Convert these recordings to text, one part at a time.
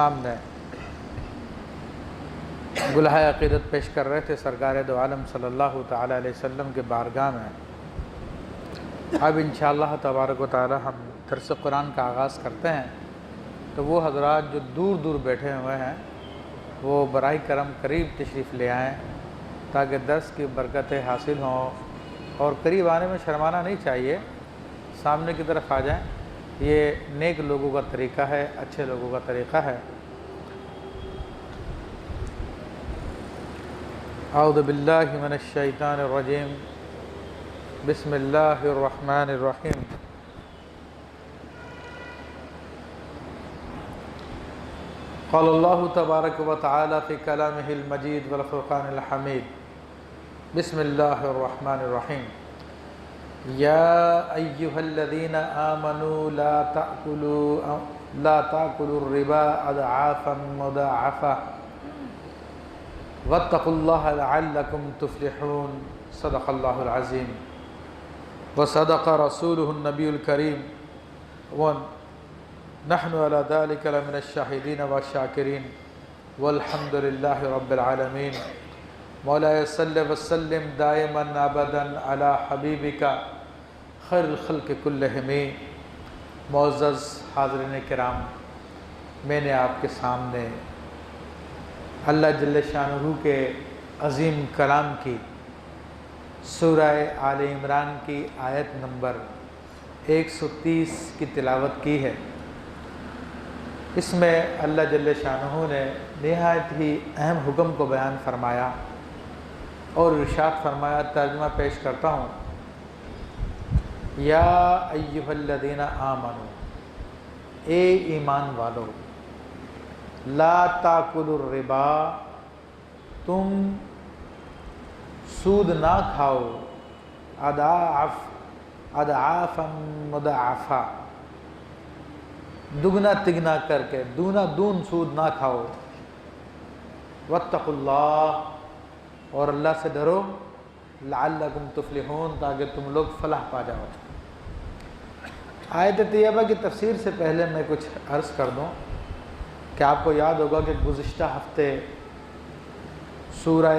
سامنے گلہائے عقیدت پیش کر رہے تھے سرکار دو عالم صلی اللہ تعالیٰ علیہ وسلم کے بارگاہ میں۔ اب انشاءاللہ تبارک و تعالی ہم درس قرآن کا آغاز کرتے ہیں، تو وہ حضرات جو دور دور بیٹھے ہوئے ہیں وہ براہ کرم قریب تشریف لے آئیں تاکہ درس کی برکتیں حاصل ہوں، اور قریب آنے میں شرمانا نہیں چاہیے، سامنے کی طرف آ جائیں۔ یہ نیک لوگوں کا طریقہ ہے، اچھے لوگوں کا طریقہ ہے۔ اعوذ باللہ من الشیطان الرجیم، بسم اللہ الرحمن الرحیم۔ قال اللہ تبارک و تعالی فی کلامہ المجید والفرقان الحمید، بسم اللہ الرحمن الرحیم۔ یا ایہا الذین آمنوا لا تأکلوا الربا اضعافا مضاعفہ واتقوا اللہ لعلکم تفلحون، صدق اللہ العظیم وصدق رسولہ النبی الکریم ونحن علی ذلک لمن الشاہدین والشاکرین والحمد للہ رب العالمین۔ مولاي صل وسلم دائما ابدا علی حبیبک خیر الخلق کلہم۔ معزز حاضرین کرام، میں نے آپ کے سامنے اللہ جل شانہ کے عظیم کلام کی سورہ آل عمران کی آیت نمبر 130 کی تلاوت کی ہے۔ اس میں اللہ جل شانہ نے نہایت ہی اہم حکم کو بیان فرمایا اور ارشاد فرمایا، ترجمہ پیش کرتا ہوں۔ یا ایہا الذین آمنوا، اے ایمان والو، لا تاکلوا الربا، تم سود نہ کھاؤ، اضعافا مضاعفہ، دگنا تگنا کر کے، دونا دون سود نہ کھاؤ۔ واتقوا اللہ، اور اللہ سے ڈرو، لعلکم تفلحون، تاکہ تم لوگ فلاح پا جاؤ۔ آیت طیبہ کی تفسیر سے پہلے میں کچھ عرض کر دوں کہ آپ کو یاد ہوگا کہ گزشتہ ہفتے سورہ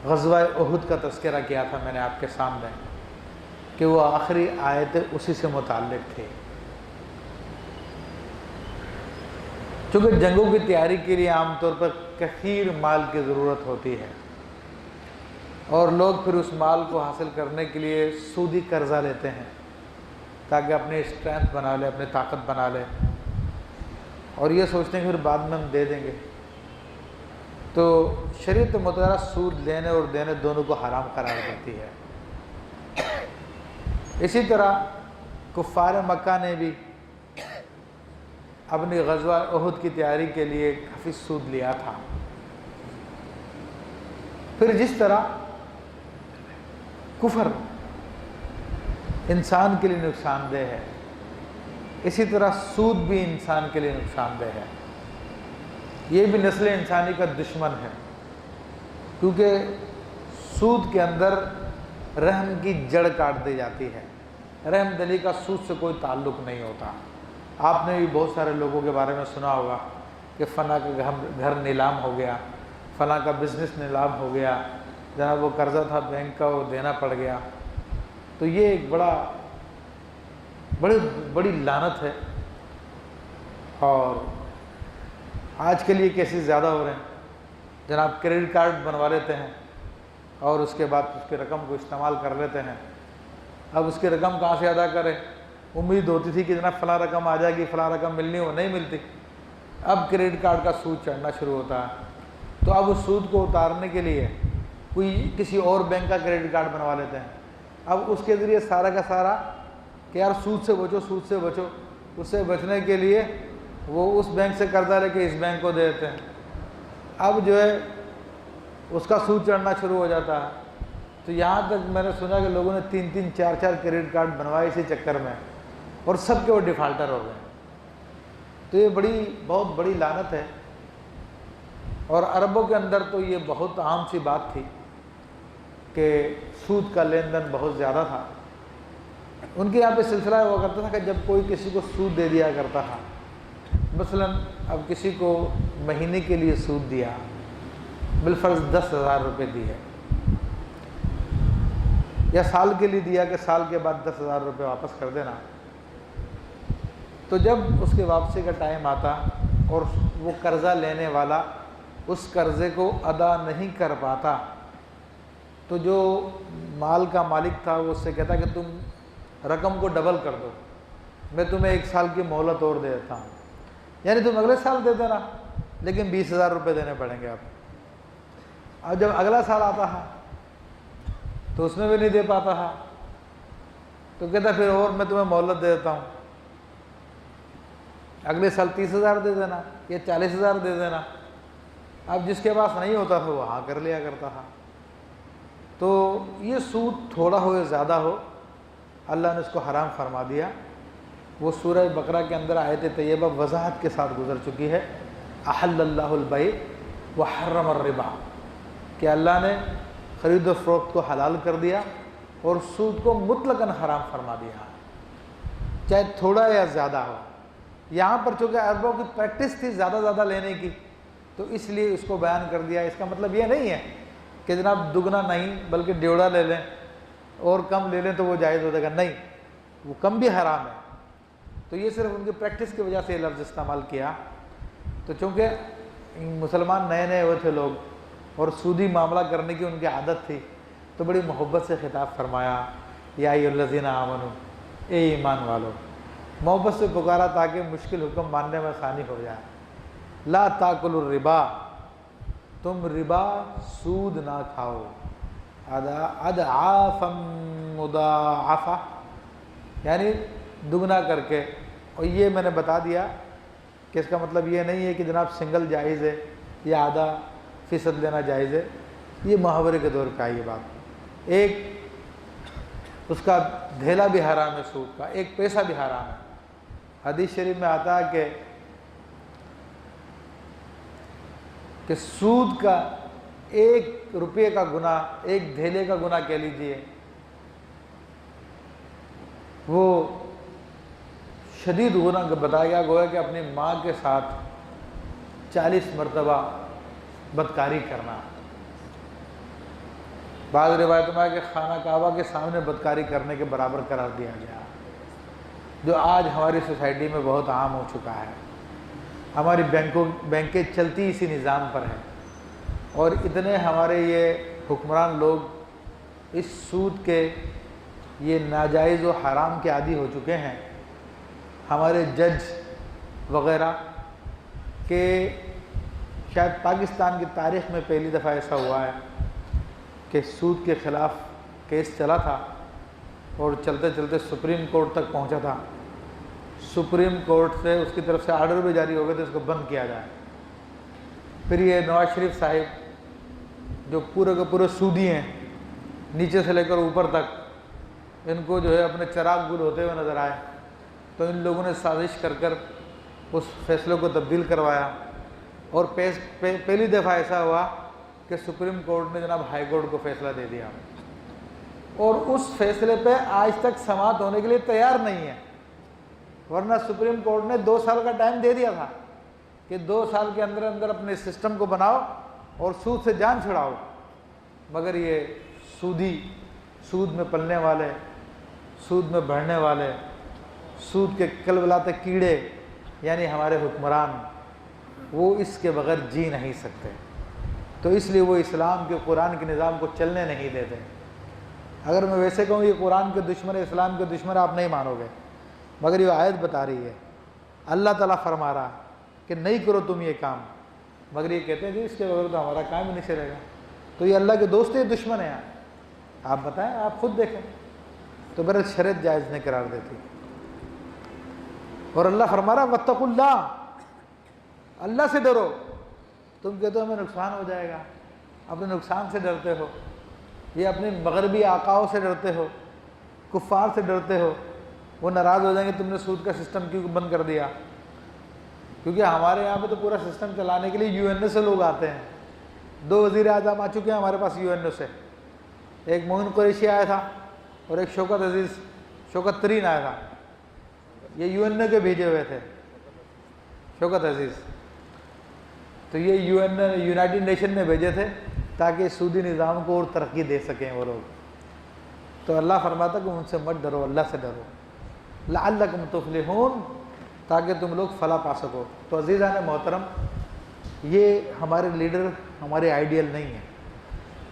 غزوہ احد کا تذکرہ کیا تھا میں نے آپ کے سامنے، کہ وہ آخری آیتیں اسی سے متعلق تھی۔ چونکہ جنگوں کی تیاری کے لیے عام طور پر کثیر مال کی ضرورت ہوتی ہے، اور لوگ پھر اس مال کو حاصل کرنے کے لیے سودی قرضہ لیتے ہیں تاکہ اپنی اسٹرینتھ بنا لے، اپنی طاقت بنا لے، اور یہ سوچتے ہیں کہ پھر بعد میں ہم دے دیں گے۔ تو شریعت مطالعہ سود لینے اور دینے دونوں کو حرام قرار دیتی ہے۔ اسی طرح کفار مکہ نے بھی اپنی غزوہ احد کی تیاری کے لیے کافی سود لیا تھا۔ پھر جس طرح کفر انسان کے لیے نقصان دہ ہے، اسی طرح سود بھی انسان کے لیے نقصان دہ ہے۔ یہ بھی نسل انسانی کا دشمن ہے، کیونکہ سود کے اندر رحم کی جڑ کاٹ دی جاتی ہے۔ رحم دلی کا سود سے کوئی تعلق نہیں ہوتا۔ آپ نے بھی بہت سارے لوگوں کے بارے میں سنا ہوگا کہ فلاں کا گھر نیلام ہو گیا، فلاں کا بزنس نیلام ہو گیا، جناب وہ قرضہ تھا بینک کا وہ دینا پڑ گیا۔ تو یہ ایک بڑی لعنت ہے، اور آج کے لیے کیسز زیادہ ہو رہے ہیں۔ جناب کریڈٹ کارڈ بنوا لیتے ہیں اور اس کے بعد اس کی رقم کو استعمال کر لیتے ہیں۔ اب اس کی رقم کہاں سے ادا کریں؟ امید ہوتی تھی کہ جناب فلاں رقم آ جائے گی، فلاں رقم ملنی ہو، نہیں ملتی۔ اب کریڈٹ کارڈ کا سود چڑھنا شروع ہوتا ہے، تو اب اس سود کو اتارنے کے لیے کوئی کسی اور بینک کا کریڈٹ کارڈ بنوا لیتے ہیں۔ اب اس کے ذریعے سارا کا سارا کہ یار سود سے بچو، سود سے بچو، اس سے بچنے کے لیے وہ اس بینک سے قرضہ لے کے اس بینک کو دے دیتے ہیں۔ اب جو ہے اس کا سود چڑھنا شروع ہو جاتا ہے۔ تو یہاں تک میں نے سنا کہ لوگوں نے 3 4 کریڈٹ کارڈ بنوائے اسی چکر میں، اور سب کے وہ ڈیفالٹر ہو گئے۔ تو یہ بہت بڑی لعنت ہے، اور عربوں کے اندر تو یہ بہت عام سی بات تھی کہ سود کا لین دین بہت زیادہ تھا۔ ان کے یہاں پہ سلسلہ ہوا کرتا تھا کہ جب کوئی کسی کو سود دے دیا کرتا تھا، مثلا اب کسی کو مہینے کے لیے سود دیا، بالفرض 10,000 روپے دی ہے، یا سال کے لیے دیا کہ سال کے بعد 10,000 روپے واپس کر دینا، تو جب اس کے واپسی کا ٹائم آتا اور وہ قرضہ لینے والا اس قرضے کو ادا نہیں کر پاتا، تو جو مال کا مالک تھا وہ اس سے کہتا کہ تم رقم کو ڈبل کر دو، میں تمہیں 1 سال کی مہلت اور دے دیتا ہوں، یعنی تم اگلے سال دے دینا لیکن 20,000 روپے دینے پڑیں گے آپ۔ اب جب اگلا سال آتا ہے تو اس میں بھی نہیں دے پاتا ہے، تو کہتا پھر اور میں تمہیں مہلت دے دیتا ہوں، اگلے سال 30,000 دے دینا یا 40,000 دے دینا۔ اب جس کے پاس نہیں ہوتا تھا وہ ہاں کر لیا کرتا تھا۔ تو یہ سود تھوڑا ہو یا زیادہ ہو اللہ نے اس کو حرام فرما دیا۔ وہ سورہ بقرہ کے اندر آیت طیبہ وضاحت کے ساتھ گزر چکی ہے، احل اللہ البیع وحرم الربا، کہ اللہ نے خرید و فروخت کو حلال کر دیا اور سود کو مطلقاً حرام فرما دیا، چاہے تھوڑا یا زیادہ ہو۔ یہاں پر چونکہ عربوں کی پریکٹس تھی زیادہ لینے کی، تو اس لیے اس کو بیان کر دیا۔ اس کا مطلب یہ نہیں ہے کہ جناب دگنا نہیں بلکہ ڈیوڑا لے لیں اور کم لے لیں تو وہ جائز ہو جائے گا، نہیں، وہ کم بھی حرام ہے۔ تو یہ صرف ان کی پریکٹس کی وجہ سے یہ لفظ استعمال کیا۔ تو چونکہ مسلمان نئے نئے ہوئے تھے لوگ اور سودی معاملہ کرنے کی ان کی عادت تھی، تو بڑی محبت سے خطاب فرمایا، یا ایھا الذین آمنوا، اے ایمان والو، محبت سے پکارا تاکہ مشکل حکم ماننے میں آسانی ہو جائے۔ لا تاکلوا الربا، تم ربا سود نہ کھاؤ، اضعافا مضاعفہ، یعنی دگنا کر کے۔ اور یہ میں نے بتا دیا کہ اس کا مطلب یہ نہیں ہے کہ جناب سنگل جائز ہے یا آدھا فیصد لینا جائز ہے، یہ محاورے کے دور پہ آئی یہ بات۔ ایک اس کا دھیلا بھی حرام ہے سود کا، ایک پیسہ بھی حرام ہے۔ حدیث شریف میں آتا ہے کہ سود کا 1 روپے کا گناہ، 1 دھیلے کا گناہ کہہ لیجئے، وہ شدید گناہ بتایا گیا، گویا کہ اپنی ماں کے ساتھ 40 مرتبہ بدکاری کرنا۔ بعض روایتوں میں ہے کہ خانہ کعبہ کے سامنے بدکاری کرنے کے برابر قرار دیا گیا، جو آج ہماری سوسائٹی میں بہت عام ہو چکا ہے۔ ہماری بینکیں چلتی اسی نظام پر ہیں، اور اتنے ہمارے یہ حکمران لوگ اس سود کے، یہ ناجائز و حرام کے عادی ہو چکے ہیں، ہمارے جج وغیرہ، کہ شاید پاکستان کی تاریخ میں پہلی دفعہ ایسا ہوا ہے کہ سود کے خلاف کیس چلا تھا اور چلتے چلتے سپریم کورٹ تک پہنچا تھا۔ سپریم کورٹ سے اس کی طرف سے آرڈر بھی جاری ہو گئے تھے اس کو بند کیا جائے۔ پھر یہ نواز شریف صاحب جو پورے کے پورے سودی ہیں، نیچے سے لے کر اوپر تک، ان کو جو ہے اپنے چراغ گل ہوتے ہوئے نظر آئے، تو ان لوگوں نے سازش کر کر اس فیصلے کو تبدیل کروایا، اور پہلی دفعہ ایسا ہوا کہ سپریم کورٹ نے جناب ہائی کورٹ کو فیصلہ دے دیا، اور اس فیصلے پہ آج تک سماعت ہونے کے لیے تیار نہیں ہے۔ ورنہ سپریم کورٹ نے 2 سال کا ٹائم دے دیا تھا کہ 2 سال کے اندر اندر اپنے سسٹم کو بناؤ اور سود سے جان چھڑاؤ، مگر یہ سودی، سود میں پلنے والے، سود میں بڑھنے والے، سود کے کلبلاتے کیڑے، یعنی ہمارے حکمران، وہ اس کے بغیر جی نہیں سکتے، تو اس لیے وہ اسلام کے قرآن کے نظام کو چلنے نہیں دیتے۔ اگر میں ویسے کہوں یہ قرآن کے دشمن، اسلام کے دشمن، آپ نہیں مانو گے، مگر یہ آیت بتا رہی ہے، اللہ تعالیٰ فرما رہا کہ نہیں کرو تم یہ کام، مگر یہ کہتے ہیں کہ اس کے بغیر تو ہمارا کام ہی نہیں چلے گا۔ تو یہ اللہ کے دوست، یہ دشمن ہیں، آپ بتائیں، آپ خود دیکھیں، تو برعکس شریعت جائز نہیں قرار دیتی۔ اور اللہ فرما رہا واتقوا اللہ، اللہ سے ڈرو۔ تم کہتے ہو ہمیں نقصان ہو جائے گا، اپنے نقصان سے ڈرتے ہو، یہ اپنے مغربی آقاؤں سے ڈرتے ہو، کفار سے ڈرتے ہو، وہ ناراض ہو جائیں گے تم نے سود کا سسٹم کیوں بند کر دیا۔ کیونکہ ہمارے یہاں پہ تو پورا سسٹم چلانے کے لیے یو این او سے لوگ آتے ہیں۔ 2 وزیر اعظم آ چکے ہیں ہمارے پاس یو این او سے، ایک معین قریشی آیا تھا اور ایک شوکت ترین آیا تھا، یہ یو این او کے بھیجے ہوئے تھے۔ شوکت عزیز، تو یہ یونائٹڈ نیشن نے بھیجے تھے تاکہ سودی نظام کو اور ترقی دے سکیں وہ لوگ. تو اللہ فرماتا کہ ان سے مت ڈرو، اللہ سے ڈرو، لعلکم تفلحون، تاکہ تم لوگ فلاح پا سکو. تو عزیزان محترم، یہ ہمارے لیڈر ہمارے آئیڈیل نہیں ہیں،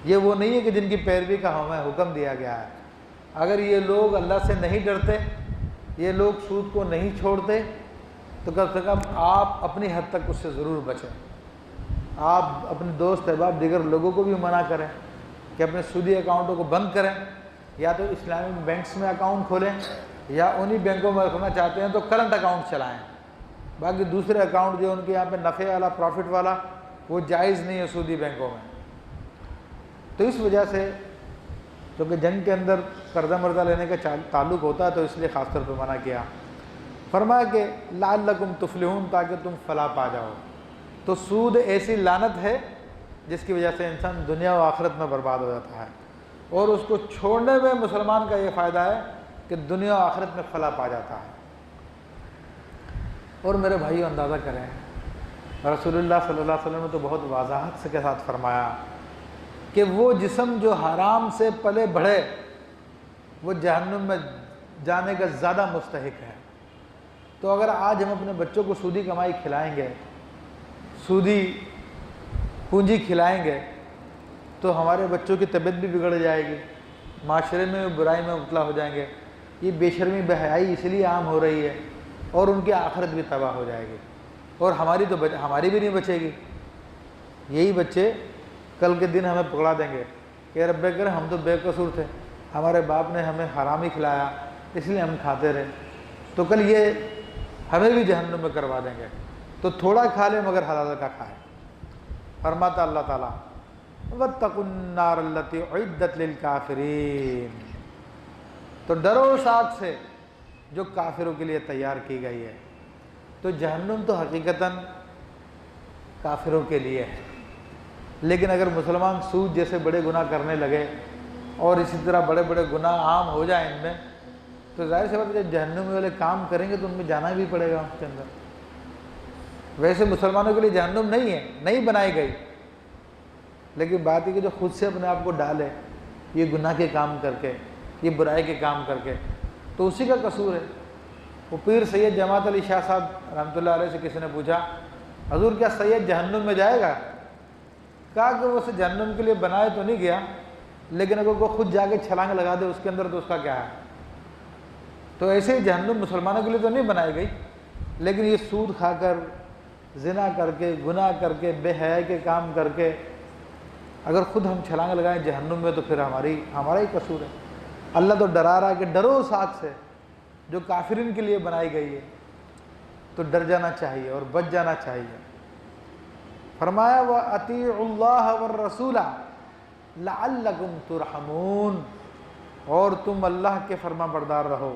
یہ وہ نہیں ہے کہ جن کی پیروی کا ہمیں حکم دیا گیا ہے. اگر یہ لوگ اللہ سے نہیں ڈرتے، یہ لوگ سود کو نہیں چھوڑتے، تو کم سے کم آپ اپنی حد تک اس سے ضرور بچیں. آپ اپنے دوست احباب دیگر لوگوں کو بھی منع کریں کہ اپنے سودی اکاؤنٹوں کو بند کریں، یا تو اسلامی بینکس میں اکاؤنٹ کھولیں، یا انہی بینکوں میں رکھنا چاہتے ہیں تو کرنٹ اکاؤنٹ چلائیں. باقی دوسرے اکاؤنٹ جو ان کے یہاں پہ نفع والا، پروفٹ والا، وہ جائز نہیں ہے سودی بینکوں میں. تو اس وجہ سے کیونکہ جنگ کے اندر قرضہ مرضہ لینے کا تعلق ہوتا ہے، تو اس لیے خاص طور پہ منع کیا. فرمایا کہ لعلکم تفلحون، تاکہ تم فلاح پا جاؤ. تو سود ایسی لعنت ہے جس کی وجہ سے انسان دنیا و آخرت میں برباد ہو جاتا ہے، اور اس کو چھوڑنے میں مسلمان کا یہ فائدہ ہے کہ دنیا و آخرت میں فلاح پا جاتا ہے. اور میرے بھائیو اندازہ کریں، رسول اللہ صلی اللہ علیہ وسلم نے تو بہت وضاحت سے کے ساتھ فرمایا کہ وہ جسم جو حرام سے پلے بڑھے وہ جہنم میں جانے کا زیادہ مستحق ہے. تو اگر آج ہم اپنے بچوں کو سودی کمائی کھلائیں گے، سودی پونجی کھلائیں گے، تو ہمارے بچوں کی طبیعت بھی بگڑ جائے گی، معاشرے میں برائی میں مبتلا ہو جائیں گے. یہ بے شرمی بے حیائی اس لیے عام ہو رہی ہے، اور ان کی آخرت بھی تباہ ہو جائے گی، اور ہماری بھی نہیں بچے گی. یہی بچے کل کے دن ہمیں پکڑا دیں گے کہ رب کرم ہم تو بے قصور تھے، ہمارے باپ نے ہمیں حرام ہی کھلایا اس لیے ہم کھاتے رہے، تو کل یہ ہمیں بھی جہنم میں کروا دیں گے. تو تھوڑا کھا لیں مگر حلال کا کھائیں. فرماتا اللہ تعالیٰ وَاتَّقُوا النَّارَ الَّتِي أُعِدَّتْ لِلْكَافِرِينَ، تو ڈرو اس آگ سے جو کافروں کے لیے تیار کی گئی ہے. تو جہنم تو حقیقتاً کافروں کے لیے ہے، لیکن اگر مسلمان سود جیسے بڑے گناہ کرنے لگے اور اسی طرح بڑے بڑے گناہ عام ہو جائیں ان میں، تو ظاہر سی بات ہے جب جہنم والے کام کریں گے تو ان میں جانا بھی پڑے گا اس کے اندر. ویسے مسلمانوں کے لیے جہنم نہیں ہے، نہیں بنائی گئی، لیکن بات ہے کہ جو خود سے اپنے آپ کو ڈالے یہ گناہ کے کام کر کے، یہ برائی کے کام کر کے، تو اسی کا قصور ہے. وہ پیر سید جماعت علی شاہ صاحب رحمۃ اللہ علیہ سے کسی نے پوچھا حضور کیا سید جہنم میں جائے گا؟ کہا کہ وہ اسے جہنم کے لیے بنائے تو نہیں گیا، لیکن اگر وہ خود جا کے چھلانگ لگا دے اس کے اندر تو اس کا کیا ہے. تو ایسے ہی جہنم مسلمانوں کے لیے تو نہیں بنائی گئی، لیکن یہ سود کھا کر، زنا کر کے، گناہ کر کے، بے حیائی کے کام کر کے اگر خود ہم چھلانگ لگائیں جہنم میں تو پھر ہمارا ہی قصور ہے. اللہ تو ڈرا رہا ہے کہ ڈرو اس آگ سے جو کافرین کے لیے بنائی گئی ہے. تو ڈر جانا چاہیے اور بچ جانا چاہیے. فرمایا وَأَطِيعُوا اللَّهَ وَالرَّسُولَ لَعَلَّكُمْ تُرْحَمُونَ، اور تم اللہ کے فرما بردار رہو،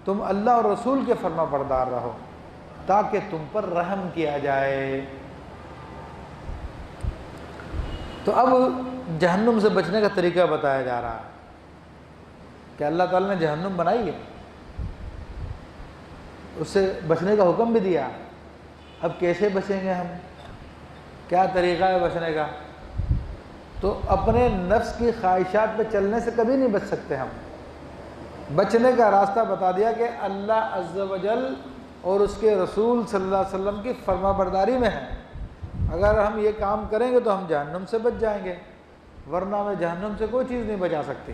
تم اللہ اور رسول کے فرما بردار رہو تاکہ تم پر رحم کیا جائے. تو اب جہنم سے بچنے کا طریقہ بتایا جا رہا ہے کہ اللہ تعالیٰ نے جہنم بنائی ہے، اس سے بچنے کا حکم بھی دیا. اب کیسے بچیں گے ہم؟ کیا طریقہ ہے بچنے کا؟ تو اپنے نفس کی خواہشات پہ چلنے سے کبھی نہیں بچ سکتے ہم. بچنے کا راستہ بتا دیا کہ اللہ عز و جل اور اس کے رسول صلی اللہ علیہ وسلم کی فرما برداری میں ہے. اگر ہم یہ کام کریں گے تو ہم جہنم سے بچ جائیں گے، ورنہ ہمیں جہنم سے کوئی چیز نہیں بچا سکتی.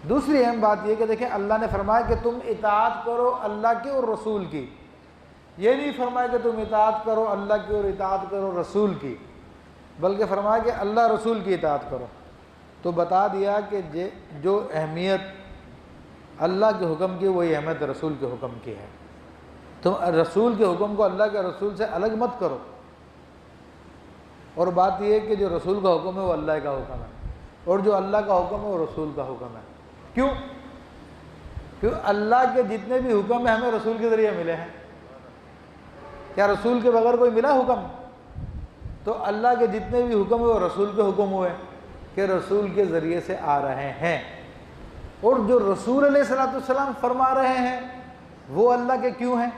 دوسری اہم بات یہ کہ دیکھیں اللہ نے فرمایا کہ تم اطاعت کرو اللہ کی اور رسول کی. یہ نہیں فرمایا کہ تم اطاعت کرو اللہ کی اور اطاعت کرو رسول کی، بلکہ فرمایا کہ اللہ رسول کی اطاعت کرو. تو بتا دیا کہ جو اہمیت اللہ کے حکم کی وہی اہمیت رسول کے حکم کی ہے. تم رسول کے حکم کو اللہ کے رسول سے الگ مت کرو. اور بات یہ ہے کہ جو رسول کا حکم ہے وہ اللہ کا حکم ہے، اور جو اللہ کا حکم ہے وہ رسول کا حکم ہے. کیوں؟ اللہ کے جتنے بھی حکم ہیں ہمیں رسول کے ذریعے ملے ہیں. کیا رسول کے بغیر کوئی ملا حکم؟ تو اللہ کے جتنے بھی حکم ہیں وہ رسول کے حکم ہوئے کہ رسول کے ذریعے سے آ رہے ہیں. اور جو رسول علیہ السلام فرما رہے ہیں وہ اللہ کے کیوں ہیں؟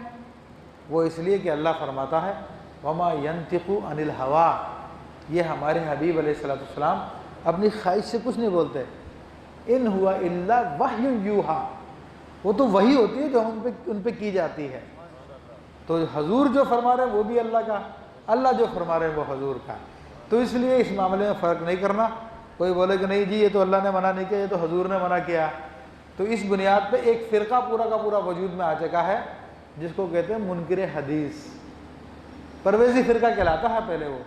وہ اس لیے کہ اللہ فرماتا ہے وما ينطق عن الهوى، یہ ہمارے حبیب علیہ الصلوۃ والسلام اپنی خواہش سے کچھ نہیں بولتے، ان ہوا الا وحی یوحیٰ، وہ تو وحی ہوتی ہے جو ان پہ کی جاتی ہے۔ تو حضور جو فرما رہے ہیں وہ بھی اللہ کا، اللہ جو فرما رہے ہیں وہ حضور کا۔ تو اس لیے اس معاملے میں فرق نہیں کرنا، کوئی بولے کہ نہیں جی یہ تو اللہ نے منع نہیں کیا، یہ تو حضور نے منع کیا، تو اس بنیاد پہ ایک فرقہ پورا کا پورا وجود میں آ چکا ہے جس کو کہتے ہیں منکر حدیث، پرویزی فرقہ کہلاتا ہے پہلے وہ،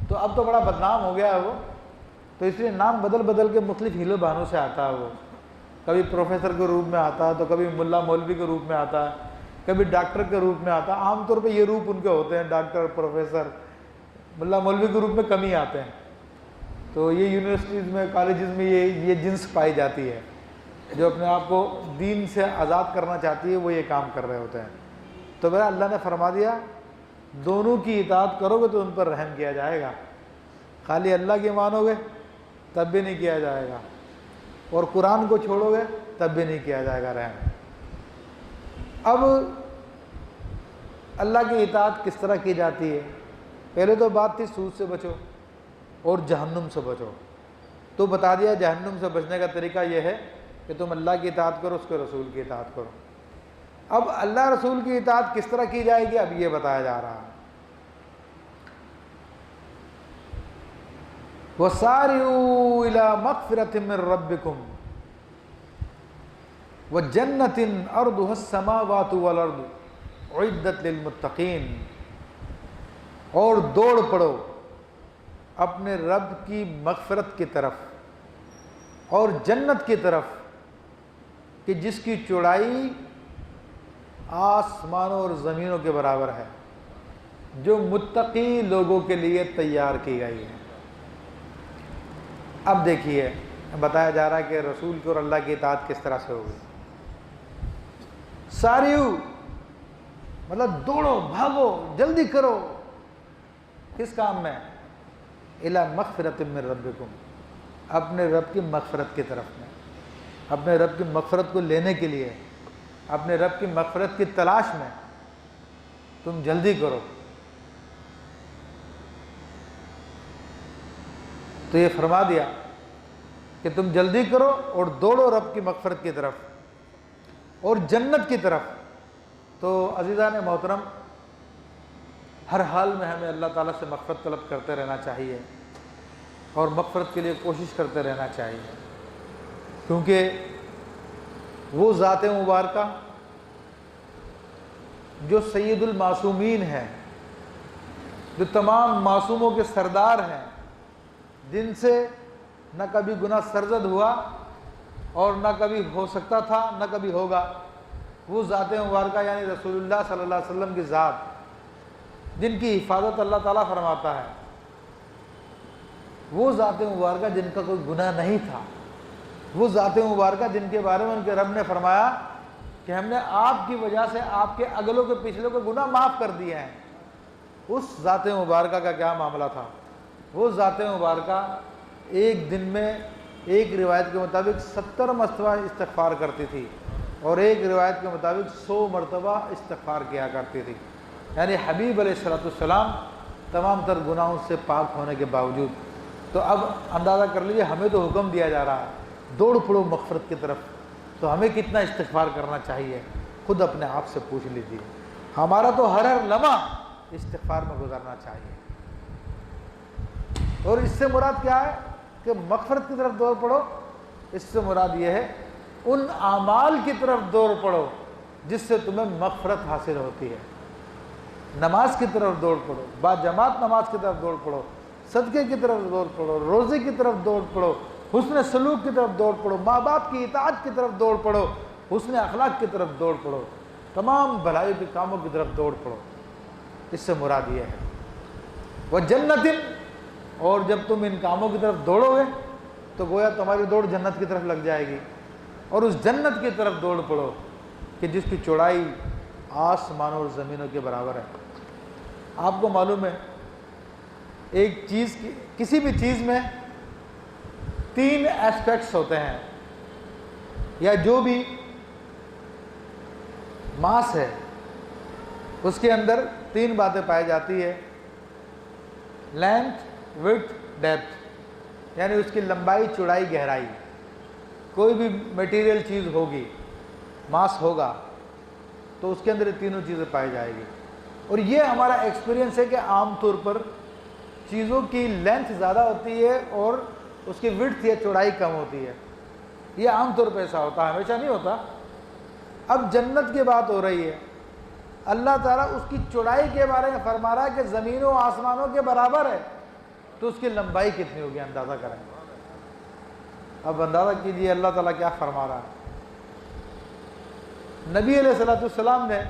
تو اب تو بڑا بدنام ہو گیا ہے وہ، تو اس لیے نام بدل بدل کے مختلف ہیلو بہانوں سے آتا ہے وہ، کبھی پروفیسر کے روپ میں آتا ہے تو کبھی ملا مولوی کے روپ میں آتا ہے، کبھی ڈاکٹر کے روپ میں آتا ہے، عام طور پہ یہ روپ ان کے ہوتے ہیں، ڈاکٹر، پروفیسر، ملا مولوی کے روپ میں کم ہی آتے ہیں۔ تو یہ یونیورسٹیز میں، کالجز میں یہ جنس پائی جاتی ہے، جو اپنے آپ کو دین سے آزاد کرنا چاہتی ہے وہ یہ کام کر رہے ہوتے ہیں۔ تو بھائی اللہ نے فرما دیا دونوں کی اطاعت کرو گے تو ان پر رحم کیا جائے گا، خالی اللہ کی مانو گے تب بھی نہیں کیا جائے گا، اور قرآن کو چھوڑو گے تب بھی نہیں کیا جائے گا رحم۔ اب اللہ کی اطاعت کس طرح کی جاتی ہے؟ پہلے تو بات تھی سود سے بچو اور جہنم سے بچو، تو بتا دیا جہنم سے بچنے کا طریقہ یہ ہے کہ تم اللہ کی اطاعت کرو، اس کے رسول کی اطاعت کرو۔ اب اللہ رسول کی اطاعت کس طرح کی جائے گی اب یہ بتایا جا رہا ہے۔ وَسَارِعُوا إِلَى مَغْفِرَةٍ مِّن رَّبِّكُمْ وَجَنَّةٍ أَرْضُهَا السَّمَاوَاتُ وَالْأَرْضُ أُعِدَّتْ لِلْمُتَّقِينَ، اور دوڑ پڑو اپنے رب کی مغفرت کی طرف اور جنت کی طرف کہ جس کی چوڑائی آسمانوں اور زمینوں کے برابر ہے، جو متقی لوگوں کے لیے تیار کی گئی ہے۔ اب دیکھیے بتایا جا رہا ہے کہ رسول کی اور اللہ کی اطاعت کس طرح سے ہوگی۔ ساریو مطلب دوڑو، بھاگو، جلدی کرو، کس کام میں؟ الی مغفرۃ من ربکم، اپنے رب کی مغفرت کی طرف میں، اپنے رب کی مغفرت کو لینے کے لیے، اپنے رب کی مغفرت کی تلاش میں تم جلدی کرو۔ تو یہ فرما دیا کہ تم جلدی کرو اور دوڑو رب کی مغفرت کی طرف اور جنت کی طرف۔ تو عزیزان محترم، ہر حال میں ہمیں اللہ تعالیٰ سے مغفرت طلب کرتے رہنا چاہیے اور مغفرت کے لیے کوشش کرتے رہنا چاہیے، کیونکہ وہ ذات مبارکہ جو سید المعصومین ہے، جو تمام معصوموں کے سردار ہیں، جن سے نہ کبھی گناہ سرزد ہوا اور نہ کبھی ہو سکتا تھا نہ کبھی ہوگا، وہ ذات مبارکہ یعنی رسول اللہ صلی اللہ علیہ وسلم کی ذات، جن کی حفاظت اللہ تعالیٰ فرماتا ہے، وہ ذات مبارکہ جن کا کوئی گناہ نہیں تھا، وہ ذات مبارکہ جن کے بارے میں ان کے رب نے فرمایا کہ ہم نے آپ کی وجہ سے آپ کے اگلوں کے پچھلوں کے گناہ معاف کر دیے ہیں، اس ذات مبارکہ کا کیا معاملہ تھا؟ وہ ذات مبارکہ ایک دن میں ایک روایت کے مطابق 70 مرتبہ استغفار کرتی تھی اور ایک روایت کے مطابق 100 مرتبہ استغفار کیا کرتی تھی، یعنی حبیب علیہ الصلوۃ والسلام تمام تر گناہوں سے پاک ہونے کے باوجود۔ تو اب اندازہ کر لیجیے ہمیں تو حکم دیا جا رہا ہے دوڑ پڑو مغفرت کی طرف، تو ہمیں کتنا استغفار کرنا چاہیے خود اپنے آپ سے پوچھ لیجیے۔ ہمارا تو ہر لمحہ استغفار میں گزارنا چاہیے، اور اس سے مراد کیا ہے کہ مغفرت کی طرف دوڑ پڑو، اس سے مراد یہ ہے ان اعمال کی طرف دوڑ پڑو جس سے تمہیں مغفرت حاصل ہوتی ہے۔ نماز کی طرف دوڑ پڑو، با جماعت نماز کی طرف دوڑ پڑو، صدقے کی طرف دوڑ پڑو، روزے کی طرف دوڑ پڑو، حسن سلوک کی طرف دوڑ پڑو، ماں باپ کی اطاعت کی طرف دوڑ پڑو، حسن اخلاق کی طرف دوڑ پڑو، تمام بھلائی کے کاموں کی طرف دوڑ پڑو۔ اس سے مراد یہ ہے وہ جنت، اور جب تم ان کاموں کی طرف دوڑو گے تو گویا تمہاری دوڑ جنت کی طرف لگ جائے گی، اور اس جنت کی طرف دوڑ پڑو کہ جس کی چوڑائی آسمانوں اور زمینوں کے برابر ہے۔ آپ کو معلوم ہے ایک چیز کی، کسی بھی چیز میں 3 ایسپیکٹس ہوتے ہیں، یا جو بھی ماس ہے اس کے اندر 3 باتیں پائی جاتی ہے، لینتھ، وڈتھ، ڈیپتھ، یعنی اس کی لمبائی، چوڑائی، گہرائی۔ کوئی بھی میٹیریل چیز ہوگی، ماس ہوگا، تو اس کے اندر یہ تینوں چیزیں پائی جائے گی۔ اور یہ ہمارا ایکسپیرینس ہے کہ عام طور پر چیزوں کی لینتھ زیادہ ہوتی ہے اور اس کی وڈتھ یا چوڑائی کم ہوتی ہے، یہ عام طور پہ ایسا ہوتا ہے، ہمیشہ نہیں ہوتا۔ اب جنت کی بات ہو رہی ہے، اللہ تعالیٰ اس کی چوڑائی کے بارے میں فرما رہا ہے کہ زمین و آسمانوں کے برابر ہے، تو اس کی لمبائی کتنی ہوگی اندازہ کریں۔ اب اندازہ کیجیے اللہ تعالیٰ کیا فرما رہا ہے۔ نبی علیہ السلام نے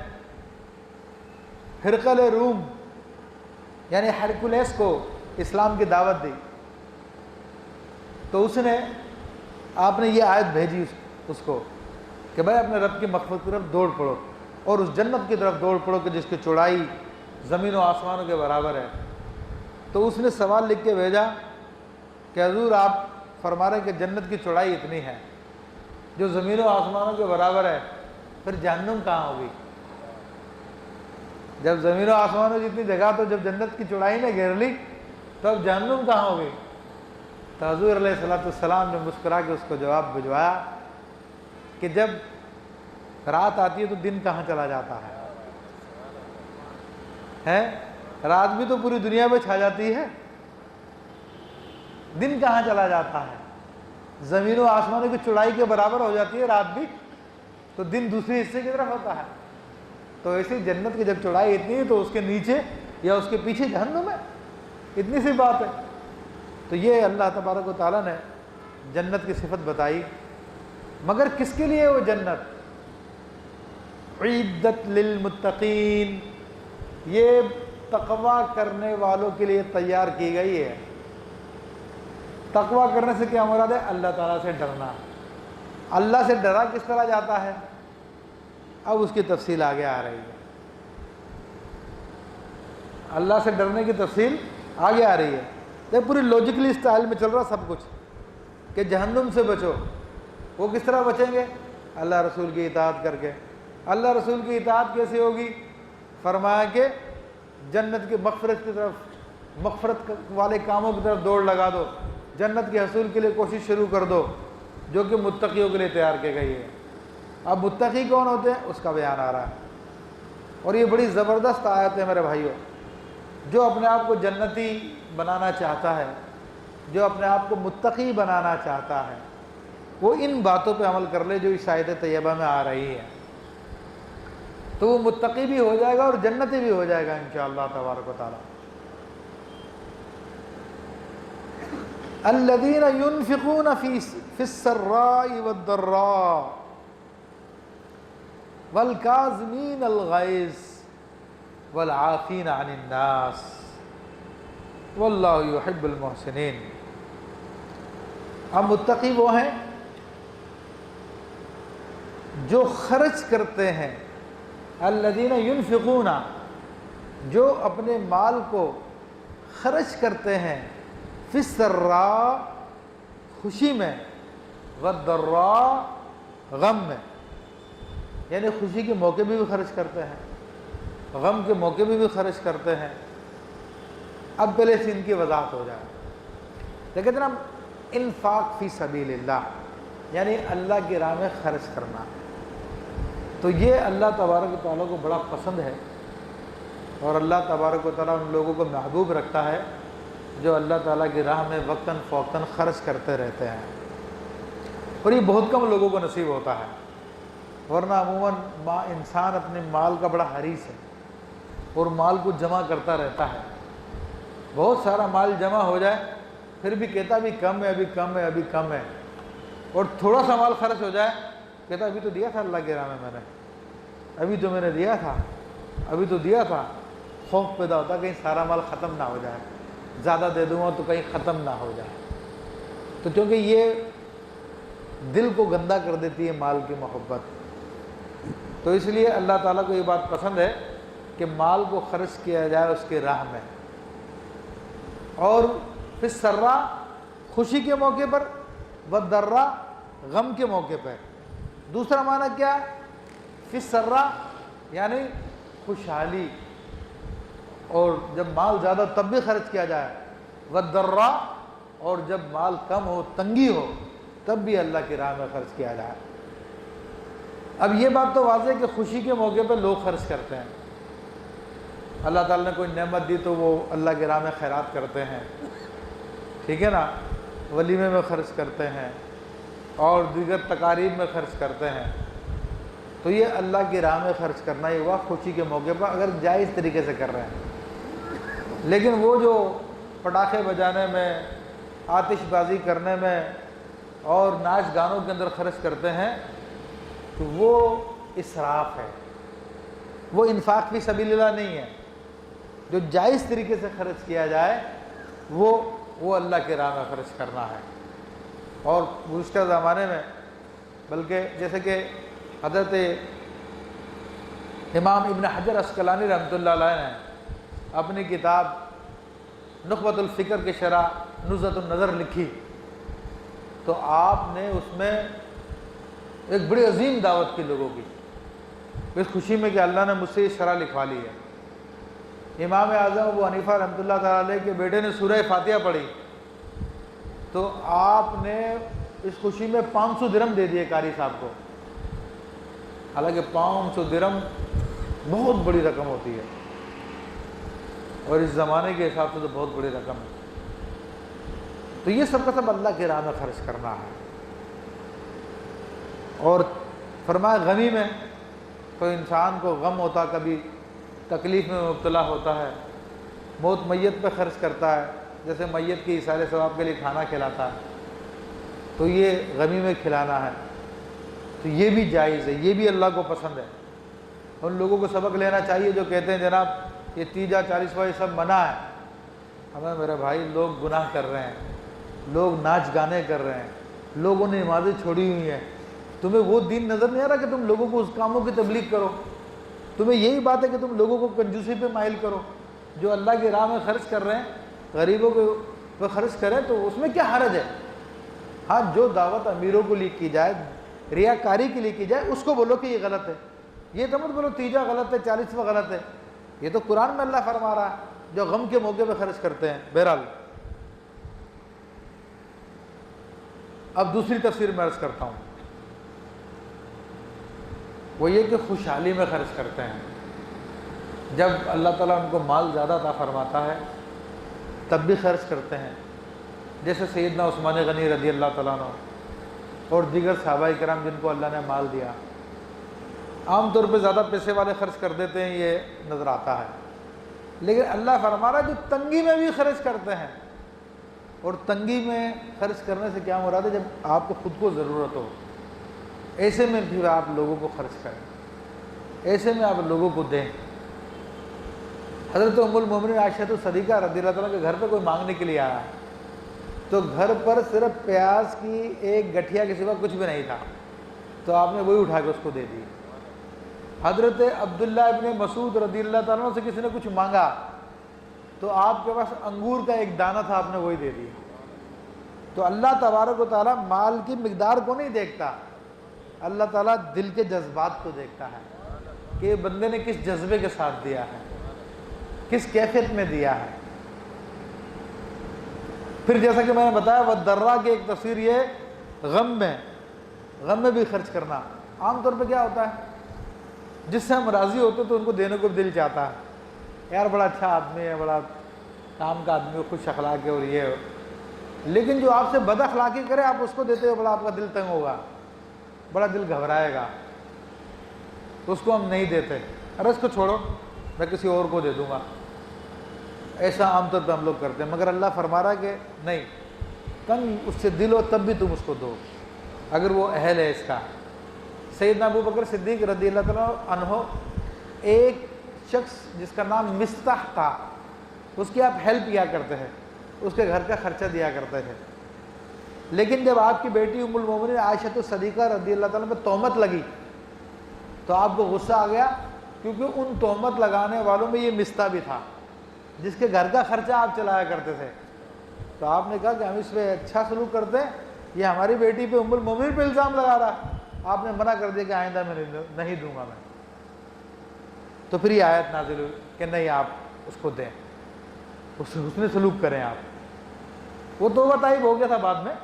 ہرقل روم یعنی ہرکولیس کو اسلام کی دعوت دی، تو اس نے آپ نے یہ آیت بھیجی اس کو کہ بھائی اپنے رب کی مغفرت کی طرف دوڑ پڑو اور اس جنت کی طرف دوڑ پڑو کہ جس کی چوڑائی زمین و آسمانوں کے برابر ہے۔ تو اس نے سوال لکھ کے بھیجا کہ حضور آپ فرما رہے ہیں کہ جنت کی چوڑائی اتنی ہے جو زمین و آسمانوں کے برابر ہے، پھر جہنم کہاں ہوگی؟ جب زمین و آسمانوں جتنی جگہ تو جب جنت کی چوڑائی نے گھیر لی تو اب جہنم کہاں ہوگی؟ تو حضور علیہ السلام نے مسکرا کے اس کو جواب بھجوایا کہ جب رات آتی ہے تو دن کہاں چلا جاتا ہے؟ رات بھی تو پوری دنیا میں چھا جاتی ہے، دن کہاں چلا جاتا ہے؟ زمین و آسمانوں کی چوڑائی کے برابر ہو جاتی ہے رات بھی، تو دن دوسرے حصے کی طرف ہوتا ہے۔ تو ایسی جنت کی جب چوڑائی اتنی ہے تو اس کے نیچے یا اس کے پیچھے جہنم ہے، اتنی سی بات ہے۔ تو یہ اللہ تبارک و تعالیٰ نے جنت کی صفت بتائی، مگر کس کے لیے وہ جنت؟ عدت للمتقین، یہ تقویٰ کرنے والوں کے لیے تیار کی گئی ہے۔ تقویٰ کرنے سے کیا مراد ہے؟ اللہ تعالیٰ سے ڈرنا۔ اللہ سے ڈرا کس طرح جاتا ہے؟ اب اس کی تفصیل آگے آ رہی ہے۔ اللہ سے ڈرنے کی تفصیل آگے آ رہی ہے۔ یہ پوری لاجیکلی اسٹائل میں چل رہا سب کچھ کہ جہنم سے بچو۔ وہ کس طرح بچیں گے؟ اللہ رسول کی اطاعت کر کے۔ اللہ رسول کی اطاعت کیسے ہوگی؟ فرمایا کہ جنت کی مغفرت کی طرف، مغفرت والے کاموں کی طرف دوڑ لگا دو، جنت کے حصول کے لیے کوشش شروع کر دو جو کہ متقیوں کے لیے تیار کی گئی ہے۔ اب متقی کون ہوتے ہیں اس کا بیان آ رہا ہے، اور یہ بڑی زبردست آیت ہے میرے بھائیوں۔ جو اپنے آپ کو جنتی بنانا چاہتا ہے، جو اپنے آپ کو متقی بنانا چاہتا ہے، وہ ان باتوں پہ عمل کر لے جو اس آیت طیبہ میں آ رہی ہے، تو وہ متقی بھی ہو جائے گا اور جنتی بھی ہو جائے گا انشاءاللہ تبارک و تعالی۔ الذین ينفقون فی السراء والضراء والکاظمین الغیظ والعافین عن الناس واللہ یحب المحسنین۔ اب متقی وہ ہیں جو خرچ کرتے ہیں، الذین ينفقون، جو اپنے مال کو خرچ کرتے ہیں، فی السراء، خوشی میں، والضراء، غم میں، یعنی خوشی کے موقع بھی خرچ کرتے ہیں، غم کے موقع بھی خرچ کرتے ہیں۔ اب پہلے سے ان کی وضاحت ہو جائے، لیکن نا انفاق فی سبیل اللہ یعنی اللہ کی راہ میں خرچ کرنا، تو یہ اللہ تبارک و تعالیٰ کو بڑا پسند ہے، اور اللہ تبارک و تعالیٰ ان لوگوں کو محبوب رکھتا ہے جو اللہ تعالیٰ کی راہ میں وقتاً فوقتاً خرچ کرتے رہتے ہیں، اور یہ بہت کم لوگوں کو نصیب ہوتا ہے، ورنہ عموماً انسان اپنے مال کا بڑا حریص ہے اور مال کو جمع کرتا رہتا ہے۔ بہت سارا مال جمع ہو جائے پھر بھی کہتا بھی کم ہے، ابھی کم ہے، ابھی کم ہے، اور تھوڑا سا مال خرچ ہو جائے کہتا ابھی تو دیا تھا اللہ کی راہ میں نے، ابھی تو میں نے دیا تھا، ابھی تو دیا تھا۔ خوف پیدا ہوتا کہیں سارا مال ختم نہ ہو جائے، زیادہ دے دوں گا تو کہیں ختم نہ ہو جائے، تو کیونکہ یہ دل کو گندا کر دیتی ہے مال کی محبت، تو اس لیے اللہ تعالیٰ کو یہ بات پسند ہے کہ مال کو خرچ کیا جائے اس کی راہ میں۔ اور فی السراء، خوشی کے موقع پر، والضراء، غم کے موقع پر۔ دوسرا معنی کیا ہے؟ فی السراء یعنی خوشحالی، اور جب مال زیادہ تب بھی خرچ کیا جائے، والضراء، اور جب مال کم ہو، تنگی ہو، تب بھی اللہ کی راہ میں خرچ کیا جائے۔ اب یہ بات تو واضح ہے کہ خوشی کے موقع پہ لوگ خرچ کرتے ہیں، اللہ تعالیٰ نے کوئی نعمت دی تو وہ اللہ کی راہ میں خیرات کرتے ہیں، ٹھیک ہے نا، ولیمے میں خرچ کرتے ہیں اور دیگر تقاریب میں خرچ کرتے ہیں، تو یہ اللہ کی راہ میں خرچ کرنا یہ ہوا خوشی کے موقع پر، اگر جائز طریقے سے کر رہے ہیں۔ لیکن وہ جو پٹاخے بجانے میں، آتش بازی کرنے میں اور ناچ گانوں کے اندر خرچ کرتے ہیں تو وہ اسراف ہے، وہ انفاق فی سبیل اللہ نہیں ہے۔ جو جائز طریقے سے خرچ کیا جائے وہ اللہ کے راہ میں خرچ کرنا ہے۔ اور گزشتہ زمانے میں بلکہ جیسے کہ حضرت امام ابن حجر عسقلانی رحمۃ اللہ علیہ نے اپنی کتاب نخبۃ الفکر کی شرح نزہۃ النظر لکھی، تو آپ نے اس میں ایک بڑی عظیم دعوت کی لوگوں کی، اس خوشی میں کہ اللہ نے مجھ سے یہ شرح لکھوا لی ہے۔ امام اعظم ابو حنیفہ رحمۃ اللہ تعالیٰ علیہ کے بیٹے نے سورہ فاتحہ پڑھی تو آپ نے اس خوشی میں 500 درہم دے دیے قاری صاحب کو، حالانکہ 500 درہم بہت بڑی رقم ہوتی ہے اور اس زمانے کے حساب سے تو بہت بڑی رقم ہے۔ تو یہ سب کا سب اللہ کی راہ میں خرچ کرنا ہے۔ اور فرمایا غمی میں تو انسان کو غم ہوتا، کبھی تکلیف میں مبتلا ہوتا ہے، موت میت پہ خرچ کرتا ہے، جیسے میت کی ایثار ثواب کے لیے کھانا کھلاتا ہے، تو یہ غمی میں کھلانا ہے، تو یہ بھی جائز ہے، یہ بھی اللہ کو پسند ہے۔ ان لوگوں کو سبق لینا چاہیے جو کہتے ہیں جناب یہ تیجا 40واں یہ سب منع ہے۔ ہمیں میرے بھائی لوگ گناہ کر رہے ہیں، لوگ ناچ گانے کر رہے ہیں، لوگوں نے نمازیں چھوڑی ہوئی ہیں، تمہیں وہ دین نظر نہیں آ رہا کہ تم لوگوں کو اس کاموں کی تبلیغ کرو؟ تمہیں یہی بات ہے کہ تم لوگوں کو کنجوسی پہ مائل کرو؟ جو اللہ کی راہ میں خرچ کر رہے ہیں، غریبوں کے پہ خرچ کریں تو اس میں کیا حرج ہے؟ ہاں جو دعوت امیروں کو لیے کی جائے، ریاکاری کے لیے کی جائے، اس کو بولو کہ یہ غلط ہے، یہ تو مت بولو تیجا غلط ہے 40واں غلط ہے، یہ تو قرآن میں اللہ فرما رہا ہے جو غم کے موقع پہ خرچ کرتے ہیں۔ بہرحال اب دوسری تفسیر میں عرض کرتا ہوں، وہ یہ کہ خوشحالی میں خرچ کرتے ہیں، جب اللہ تعالیٰ ان کو مال زیادہ عطا فرماتا ہے تب بھی خرچ کرتے ہیں، جیسے سیدنا عثمان غنی رضی اللہ تعالیٰ عنہ اور دیگر صحابہ کرام جن کو اللہ نے مال دیا۔ عام طور پہ زیادہ پیسے والے خرچ کر دیتے ہیں، یہ نظر آتا ہے، لیکن اللہ فرما رہا ہے جو تنگی میں بھی خرچ کرتے ہیں، اور تنگی میں خرچ کرنے سے کیا مراد ہے؟ جب آپ کو خود کو ضرورت ہو، ایسے میں پھر آپ لوگوں کو خرچ کریں، ایسے میں آپ لوگوں کو دیں۔ حضرت ام المومنین عائشہ صدیقہ رضی اللہ تعالیٰ کے گھر پہ کوئی مانگنے کے لیے آیا تو گھر پر صرف پیاز کی ایک گٹھیا کے سوا کچھ بھی نہیں تھا، تو آپ نے وہی اٹھا کے اس کو دے دی۔ حضرت عبداللہ ابن مسعود رضی اللہ تعالیٰ سے کسی نے کچھ مانگا تو آپ کے پاس انگور کا ایک دانہ تھا، آپ نے وہی دے دیا۔ تو اللہ تبارک و تعالیٰ مال کی مقدار کو نہیں دیکھتا، اللہ تعالیٰ دل کے جذبات کو دیکھتا ہے کہ بندے نے کس جذبے کے ساتھ دیا ہے، کس کیفیت میں دیا ہے۔ پھر جیسا کہ میں نے بتایا والضراء کی ایک تفسیر یہ غم میں بھی خرچ کرنا۔ عام طور پہ کیا ہوتا ہے، جس سے ہم راضی ہوتے تو ان کو دینے کو بھی دل چاہتا ہے، یار بڑا اچھا آدمی ہے، بڑا کام کا آدمی ہے، خوش اخلاق ہے اور یہ ہے، لیکن جو آپ سے بد اخلاقی کرے آپ اس کو دیتے ہو، بڑا آپ کا دل تنگ ہوگا، بڑا دل گھبرائے گا، تو اس کو ہم نہیں دیتے، ارے اس کو چھوڑو میں کسی اور کو دے دوں گا، ایسا عام طور پہ ہم لوگ کرتے ہیں۔ مگر اللہ فرما رہا ہے کہ نہیں، تنگ اس سے دل ہو تب بھی تم اس کو دو اگر وہ اہل ہے اس کا۔ سیدنا ابو بکر صدیق رضی اللہ تعالیٰ عنہ، ایک شخص جس کا نام مستح تھا، اس کی آپ ہیلپ کیا کرتے ہیں، اس کے گھر کا خرچہ دیا کرتے تھے، لیکن جب آپ کی بیٹی ام المومنین عائشہ صدیقہ رضی اللہ تعالیٰ پہ تہمت لگی تو آپ کو غصہ آ گیا، کیونکہ ان تہمت لگانے والوں میں یہ مستح بھی تھا جس کے گھر کا خرچہ آپ چلایا کرتے تھے۔ تو آپ نے کہا کہ ہم اس پہ اچھا سلوک کرتے ہیں، یہ ہماری بیٹی پہ ام المومنین پہ الزام لگا رہا ہے۔ آپ نے منع کر دیا کہ آئندہ میں نہیں دوں گا میں۔ تو پھر یہ آیت نازل ہوئی کہ نہیں آپ اس کو دیں، اس سے حسن سلوک کریں آپ. وہ توبہ طائب ہو گیا تھا بعد میں،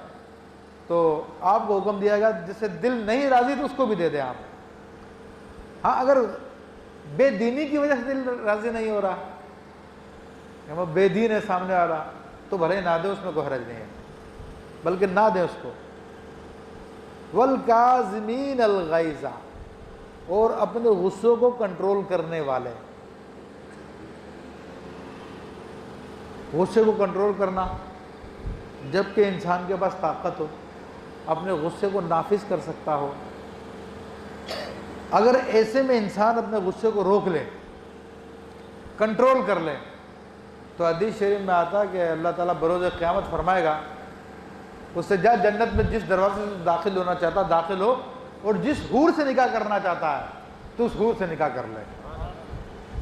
تو آپ کو حکم دیا گیا جس سے دل نہیں راضی تو اس کو بھی دے دیں آپ. ہاں اگر بے دینی کی وجہ سے دل راضی نہیں ہو رہا، وہ بے دین ہے سامنے والا، تو بھلے نہ دیں، اس میں کوئی حرج نہیں ہے، بلکہ نہ دیں اس کو. والکاظمین الغیظ، اور اپنے غصوں کو کنٹرول کرنے والے. غصے کو کنٹرول کرنا، جب کہ انسان کے پاس طاقت ہو، اپنے غصے کو نافذ کر سکتا ہو. اگر ایسے میں انسان اپنے غصے کو روک لے، کنٹرول کر لے، تو حدیث شریف میں آتا ہے کہ اللہ تعالیٰ بروز قیامت فرمائے گا اس سے جا جنت میں جس دروازے سے داخل ہونا چاہتا داخل ہو، اور جس حور سے نکاح کرنا چاہتا ہے تو اس حور سے نکاح کر لے.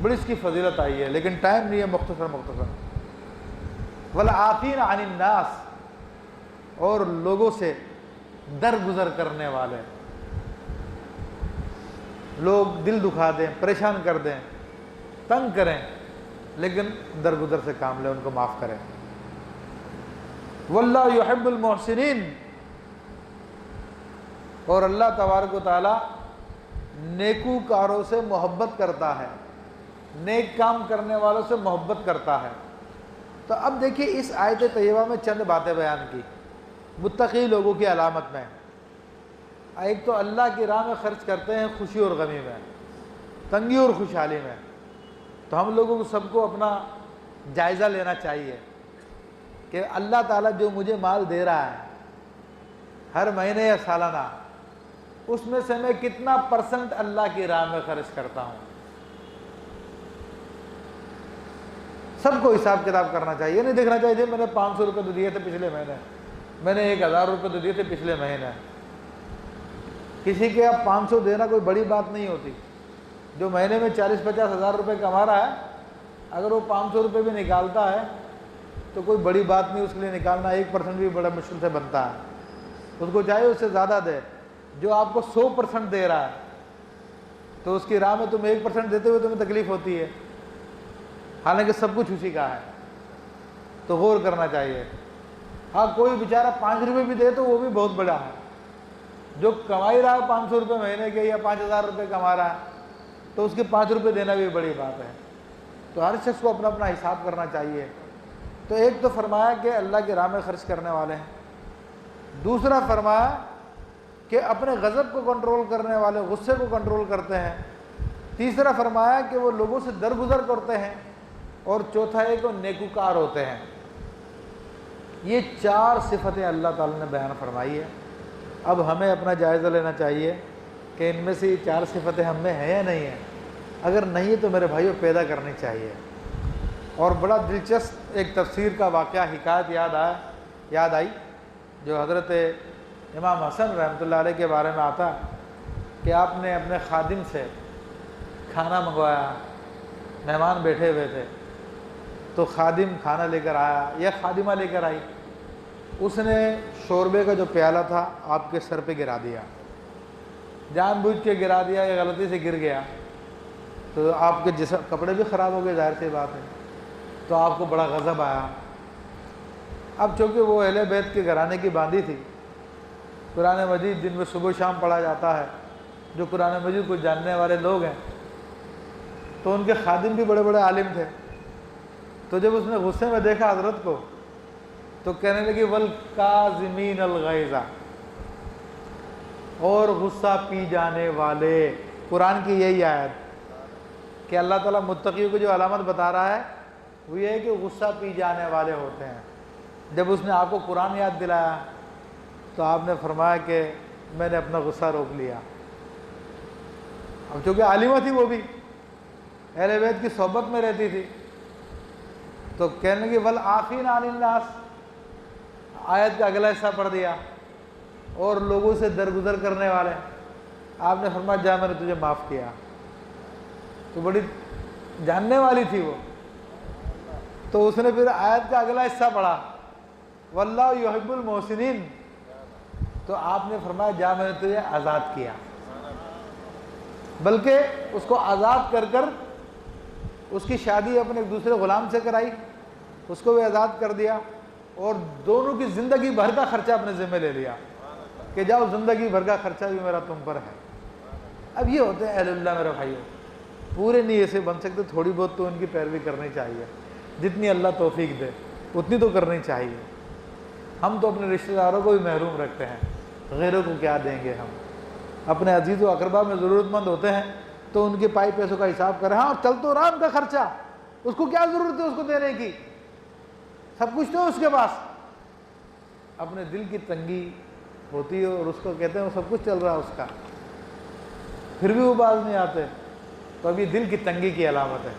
بڑی اس کی فضیلت آئی ہے، لیکن ٹائم نہیں ہے، مختصر. والعافین عن الناس، اور لوگوں سے درگزر کرنے والے. لوگ دل دکھا دیں، پریشان کر دیں، تنگ کریں، لیکن درگزر سے کام لیں، ان کو معاف کریں. واللہ یحب المحسنین، اور اللہ تبارک و تعالی نیکوکاروں سے محبت کرتا ہے، نیک کام کرنے والوں سے محبت کرتا ہے. تو اب دیکھیے اس آیت طیبہ میں چند باتیں بیان کی متقی لوگوں کی علامت میں. ایک تو اللہ کی راہ میں خرچ کرتے ہیں خوشی اور غمی میں، تنگی اور خوشحالی میں. تو ہم لوگوں کو سب کو اپنا جائزہ لینا چاہیے کہ اللہ تعالیٰ جو مجھے مال دے رہا ہے ہر مہینے یا سالانہ، اس میں سے میں کتنا پرسنٹ اللہ کی راہ میں خرچ کرتا ہوں. سب کو حساب کتاب کرنا چاہیے. نہیں دیکھنا چاہیے میں نے 500 روپے تو دیے تھے پچھلے مہینے، میں نے 1000 روپے تو دیے تھے پچھلے مہینے. کسی کے اب 500 دینا کوئی بڑی بات نہیں ہوتی. جو مہینے میں 40-50 ہزار روپے کما رہا ہے، اگر وہ 500 روپے بھی نکالتا ہے تو کوئی بڑی بات نہیں، اس کے لیے نکالنا 1% بھی بڑا مشکل سے بنتا ہے. اس کو چاہیے اس سے زیادہ دے. جو آپ کو 100% دے رہا ہے تو اس کی راہ میں تم 1% دیتے ہوئے تمہیں تکلیف ہوتی ہے، حالانکہ سب کچھ اسی کا ہے. تو غور کرنا چاہیے. ہاں کوئی بیچارہ 5 روپے بھی دے تو وہ بھی بہت بڑا ہے. جو کمائی رہا ہے 500 روپے مہینے کے یا 5000 روپے کما رہا ہے تو اس کے 5 روپے دینا بھی بڑی بات ہے. تو ہر شخص کو اپنا اپنا حساب کرنا چاہیے. تو ایک تو فرمایا کہ اللہ کی راہ میں خرچ کرنے والے ہیں. دوسرا فرمایا کہ اپنے غضب کو کنٹرول کرنے والے، غصے کو کنٹرول کرتے ہیں. تیسرا فرمایا کہ وہ لوگوں سے درگزر کرتے ہیں. اور چوتھا ہے کہ وہ نیکوکار ہوتے ہیں. یہ 4 صفتیں اللہ تعالیٰ نے بیان فرمائی ہے. اب ہمیں اپنا جائزہ لینا چاہیے کہ ان میں سے یہ 4 صفتیں ہم میں ہیں یا نہیں ہیں. اگر نہیں ہے تو میرے بھائیوں پیدا کرنی چاہیے. اور بڑا دلچسپ ایک تفسیر کا واقعہ حکایت یاد آئی جو حضرت امام حسن رحمۃ اللہ علیہ کے بارے میں آتا کہ آپ نے اپنے خادم سے کھانا منگوایا، مہمان بیٹھے ہوئے تھے، تو خادم کھانا لے کر آیا یا خادمہ لے کر آئی. اس نے شوربے کا جو پیالہ تھا آپ کے سر پہ گرا دیا، جان بوجھ کے گرا دیا یا غلطی سے گر گیا تو آپ کے جسم کپڑے بھی خراب ہو گئے، ظاہر سی بات ہے. تو آپ کو بڑا غضب آیا. اب چونکہ وہ اہل بیت کے گھرانے کی باندھی تھی، قرآن مجید دن میں صبح شام پڑھا جاتا ہے، جو قرآن مجید کو جاننے والے لوگ ہیں، تو ان کے خادم بھی بڑے بڑے عالم تھے. تو جب اس نے غصے میں دیکھا حضرت کو تو کہنے لگی والکاظمین الغیظ، اور غصہ پی جانے والے. قرآن کی یہی آیت کہ اللہ تعالیٰ متقیوں کو جو علامت بتا رہا ہے وہ یہ ہے کہ غصہ پی جانے والے ہوتے ہیں. جب اس نے آپ کو قرآن یاد دلایا تو آپ نے فرمایا کہ میں نے اپنا غصہ روک لیا. اب چونکہ عالمہ تھی، وہ بھی اہل بیت کی صحبت میں رہتی تھی، تو کہنے لگی والعافین عن الناس. آیت کا اگلا حصہ پڑھ دیا، اور لوگوں سے درگزر کرنے والے. آپ نے فرمایا جا میں نے تجھے معاف کیا. تو بڑی جاننے والی تھی وہ. تو اس نے پھر آیت کا اگلا حصہ پڑھا واللہ یحب المحسنین. تو آپ نے فرمایا جا میں نے تجھے آزاد کیا، بلکہ اس کو آزاد کر کر اس کی شادی اپنے ایک دوسرے غلام سے کرائی، اس کو بھی آزاد کر دیا، اور دونوں کی زندگی بھر کا خرچہ اپنے ذمہ لے لیا کہ جاؤ زندگی بھر کا خرچہ بھی میرا تم پر ہے۔ اب یہ ہوتے ہیں اہل اللہ میرے بھائیوں، پورے نہیں ایسے بن سکتے، تھوڑی بہت تو ان کی پیروی کرنی چاہیے، جتنی اللہ توفیق دے اتنی تو کرنی چاہیے۔ ہم تو اپنے رشتہ داروں کو بھی محروم رکھتے ہیں، غیروں کو کیا دیں گے ہم؟ اپنے عزیز و اقربا میں ضرورت مند ہوتے ہیں تو ان کے پائی پیسوں کا حساب کریں، ہاں چل تو رہا ان کا خرچہ، اس کو کیا ضرورت ہے اس کو دینے کی، سب کچھ تو ہے اس کے پاس۔ اپنے دل کی تنگی ہوتی ہے اور اس کو کہتے ہیں وہ سب کچھ چل رہا ہے اس کا، پھر بھی وہ باز نہیں آتے، تو اب یہ دل کی تنگی کی علامت ہے۔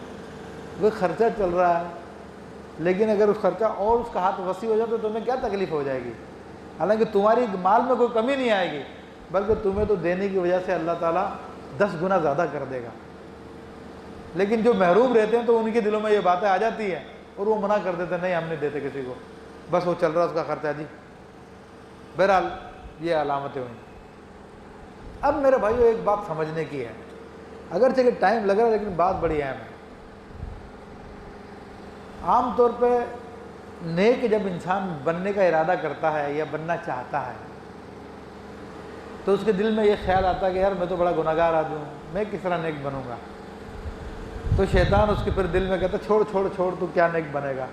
وہ خرچہ چل رہا ہے، لیکن اگر اس خرچہ اور اس کا ہاتھ وسیع ہو جائے تو تمہیں کیا تکلیف ہو جائے گی؟ حالانکہ تمہاری مال میں کوئی کمی نہیں آئے گی، بلکہ تمہیں تو دینے کی وجہ سے اللہ تعالیٰ 10 گنا زیادہ کر دے گا۔ لیکن جو محروم رہتے ہیں تو ان کے دلوں میں یہ باتیں آ جاتی ہیں اور وہ منع کر دیتے ہیں، نہیں ہم نہیں دیتے کسی کو، بس وہ چل رہا اس کا خرچہ جی۔ بہرحال یہ علامتیں ہوئیں۔ اب میرے بھائیو ایک بات سمجھنے کی ہے، اگرچہ کہ ٹائم لگ رہا ہے لیکن بات بڑی اہم ہے۔ عام طور پہ نیک جب انسان بننے کا ارادہ کرتا ہے یا بننا چاہتا ہے تو اس کے دل میں یہ خیال آتا ہے کہ یار میں تو بڑا گناہگار آدمی ہوں، میں کس طرح نیک بنوں گا؟ تو شیطان اس کے پھر دل میں کہتا چھوڑ چھوڑ چھوڑ، تو کیا نیک بنے گا؟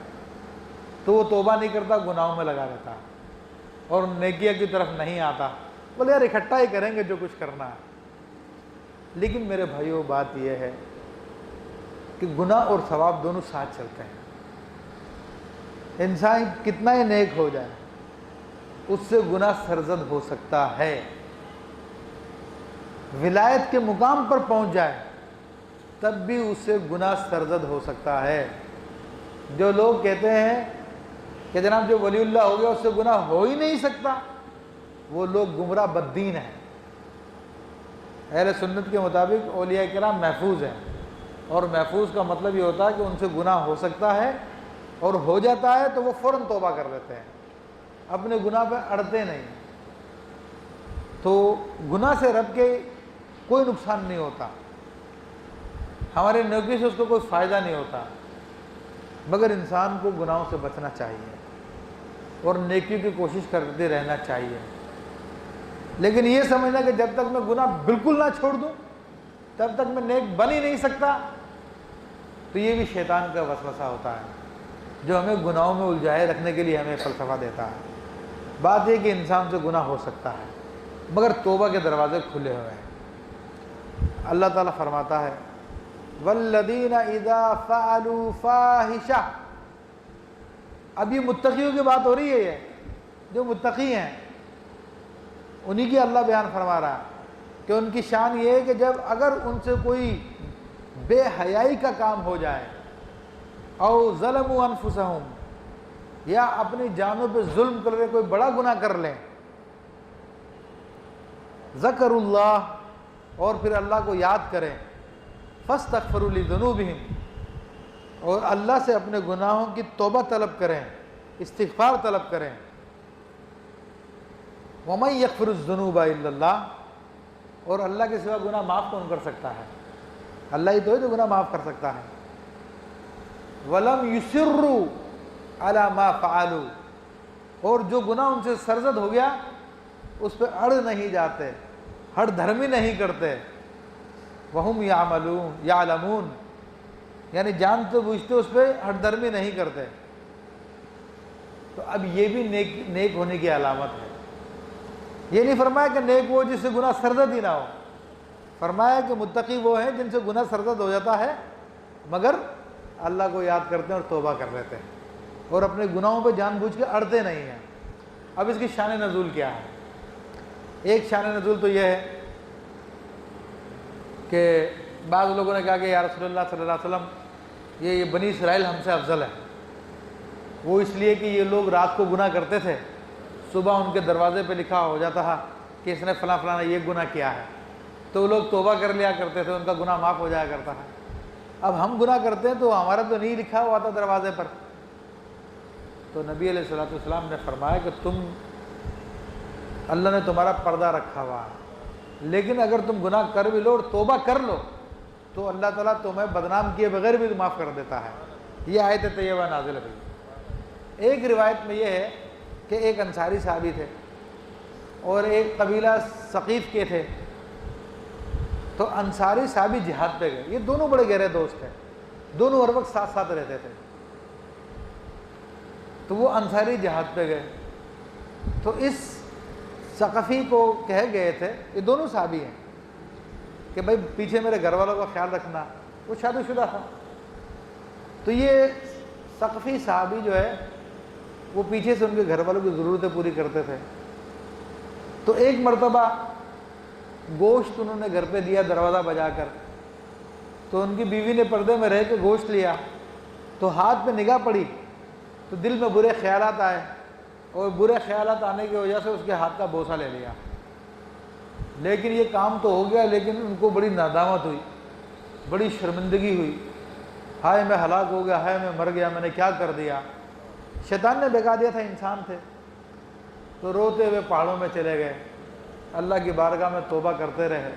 تو وہ توبہ نہیں کرتا، گناہوں میں لگا رہتا اور نیکیہ کی طرف نہیں آتا، بولے یار اکٹھا ہی کریں گے جو کچھ کرنا ہے۔ لیکن میرے بھائیو بات یہ ہے کہ گناہ اور ثواب دونوں ساتھ چلتے ہیں۔ انسان کتنا ہی نیک ہو جائے اس سے گناہ سرزد ہو سکتا ہے، ولایت کے مقام پر پہنچ جائے تب بھی اس سے گناہ سرزد ہو سکتا ہے۔ جو لوگ کہتے ہیں کہ جناب جو ولی اللہ ہو گیا اس سے گناہ ہو ہی نہیں سکتا، وہ لوگ گمراہ بددین ہیں۔ اہل سنت کے مطابق اولیاء کرام محفوظ ہیں، اور محفوظ کا مطلب یہ ہوتا ہے کہ ان سے گناہ ہو سکتا ہے، اور ہو جاتا ہے تو وہ فوراً توبہ کر لیتے ہیں، اپنے گناہ پہ اڑتے نہیں۔ تو گناہ سے رب کے کوئی نقصان نہیں ہوتا، ہمارے نیکی سے اس کو کوئی فائدہ نہیں ہوتا، مگر انسان کو گناہوں سے بچنا چاہیے اور نیکی کی کوشش کرتے رہنا چاہیے۔ لیکن یہ سمجھنا کہ جب تک میں گناہ بالکل نہ چھوڑ دوں تب تک میں نیک بن ہی نہیں سکتا، تو یہ بھی شیطان کا وسوسہ ہوتا ہے جو ہمیں گناہوں میں الجھائے رکھنے کے لیے ہمیں فلسفہ دیتا ہے۔ بات یہ کہ انسان سے گناہ ہو سکتا ہے مگر توبہ کے دروازے کھلے ہوئے ہیں۔ اللہ تعالیٰ فرماتا ہے والذین اذا فعلوا فاحشہ، اب یہ متقیوں کی بات ہو رہی ہے، یہ جو متقی ہیں انہی کی اللہ بیان فرما رہا ہے کہ ان کی شان یہ ہے کہ جب اگر ان سے کوئی بے حیائی کا کام ہو جائے، او ظلموا انفسہم، یا اپنی جانوں پہ ظلم کر لیں، کوئی بڑا گناہ کر لیں، ذکر اللہ، اور پھر اللہ کو یاد کریں، فاستغفروا لذنوبہم، اور اللہ سے اپنے گناہوں کی توبہ طلب کریں، استغفار طلب کریں، وَمَن يَغْفِرُ الذُّنُوبَ إِلَّا اللَّهُ، اور اللہ کے سوا گناہ معاف کون کر سکتا ہے؟ اللہ ہی تو ہے جو گناہ معاف کر سکتا ہے۔ وَلَمْ يُصِرُّوا عَلَى مَا فَعَلُوا، اور جو گناہ ان سے سرزد ہو گیا اس پہ اڑ نہیں جاتے، ہڑ دھرمی نہیں کرتے، وَهُمْ يَعْلَمُونَ، یعنی جانتے بوجھتے اس پہ ہڑ دھرمی نہیں کرتے۔ تو اب یہ بھی نیک ہونے کی علامت ہے۔ یہ نہیں فرمایا کہ نیک وہ جس سے گناہ سرزد ہی نہ ہو، فرمایا کہ متقی وہ ہیں جن سے گناہ سرزد ہو جاتا ہے مگر اللہ کو یاد کرتے ہیں اور توبہ کر لیتے ہیں اور اپنے گناہوں پہ جان بوجھ کے اڑتے نہیں ہیں۔ اب اس کی شان نزول کیا ہے؟ ایک شان نزول تو یہ ہے کہ بعض لوگوں نے کہا کہ یا رسول اللہ صلی اللہ علیہ وسلم یہ بنی اسرائیل ہم سے افضل ہے، وہ اس لیے کہ یہ لوگ رات کو گناہ کرتے تھے، صبح ان کے دروازے پہ لکھا ہو جاتا تھا کہ اس نے فلاں فلاں یہ گناہ کیا ہے، تو وہ لوگ توبہ کر لیا کرتے تھے، ان کا گناہ معاف ہو جایا کرتا ہے۔ اب ہم گناہ کرتے ہیں تو ہمارا تو نہیں لکھا ہوا تھا دروازے پر، تو نبی علیہ الصلوۃ والسلام نے فرمایا کہ اللہ نے تمہارا پردہ رکھا ہوا ہے، لیکن اگر تم گناہ کر بھی لو اور توبہ کر لو تو اللہ تعالیٰ تمہیں بدنام کیے بغیر بھی معاف کر دیتا ہے۔ یہ آیت طیبہ نازل ہوئی۔ ایک روایت میں یہ ہے کہ ایک انصاری صحابی تھے اور ایک قبیلہ ثقیف کے تھے، تو انصاری صحابی جہاد پہ گئے۔ یہ دونوں بڑے گہرے دوست ہیں، دونوں ہر وقت ساتھ ساتھ رہتے تھے۔ تو وہ انصاری جہاد پہ گئے، تو اس ثقفی کو کہہ گئے تھے، یہ دونوں صحابی ہیں، کہ بھائی پیچھے میرے گھر والوں کا خیال رکھنا۔ وہ شادی شدہ تھا، تو یہ ثقفی صحابی جو ہے وہ پیچھے سے ان کے گھر والوں کی ضرورتیں پوری کرتے تھے۔ تو ایک مرتبہ گوشت انہوں نے گھر پہ دیا دروازہ بجا کر، تو ان کی بیوی نے پردے میں رہ کے گوشت لیا، تو ہاتھ پہ نگاہ پڑی تو دل میں برے خیالات آئے، اور برے خیالات آنے کی وجہ سے اس کے ہاتھ کا بوسہ لے لیا۔ لیکن یہ کام تو ہو گیا، لیکن ان کو بڑی ندامت ہوئی، بڑی شرمندگی ہوئی، ہائے میں ہلاک ہو گیا، ہائے میں مر گیا، میں نے کیا کر دیا۔ شیطان نے بہکا دیا تھا، انسان تھے، تو روتے ہوئے پہاڑوں میں چلے گئے، اللہ کی بارگاہ میں توبہ کرتے رہے،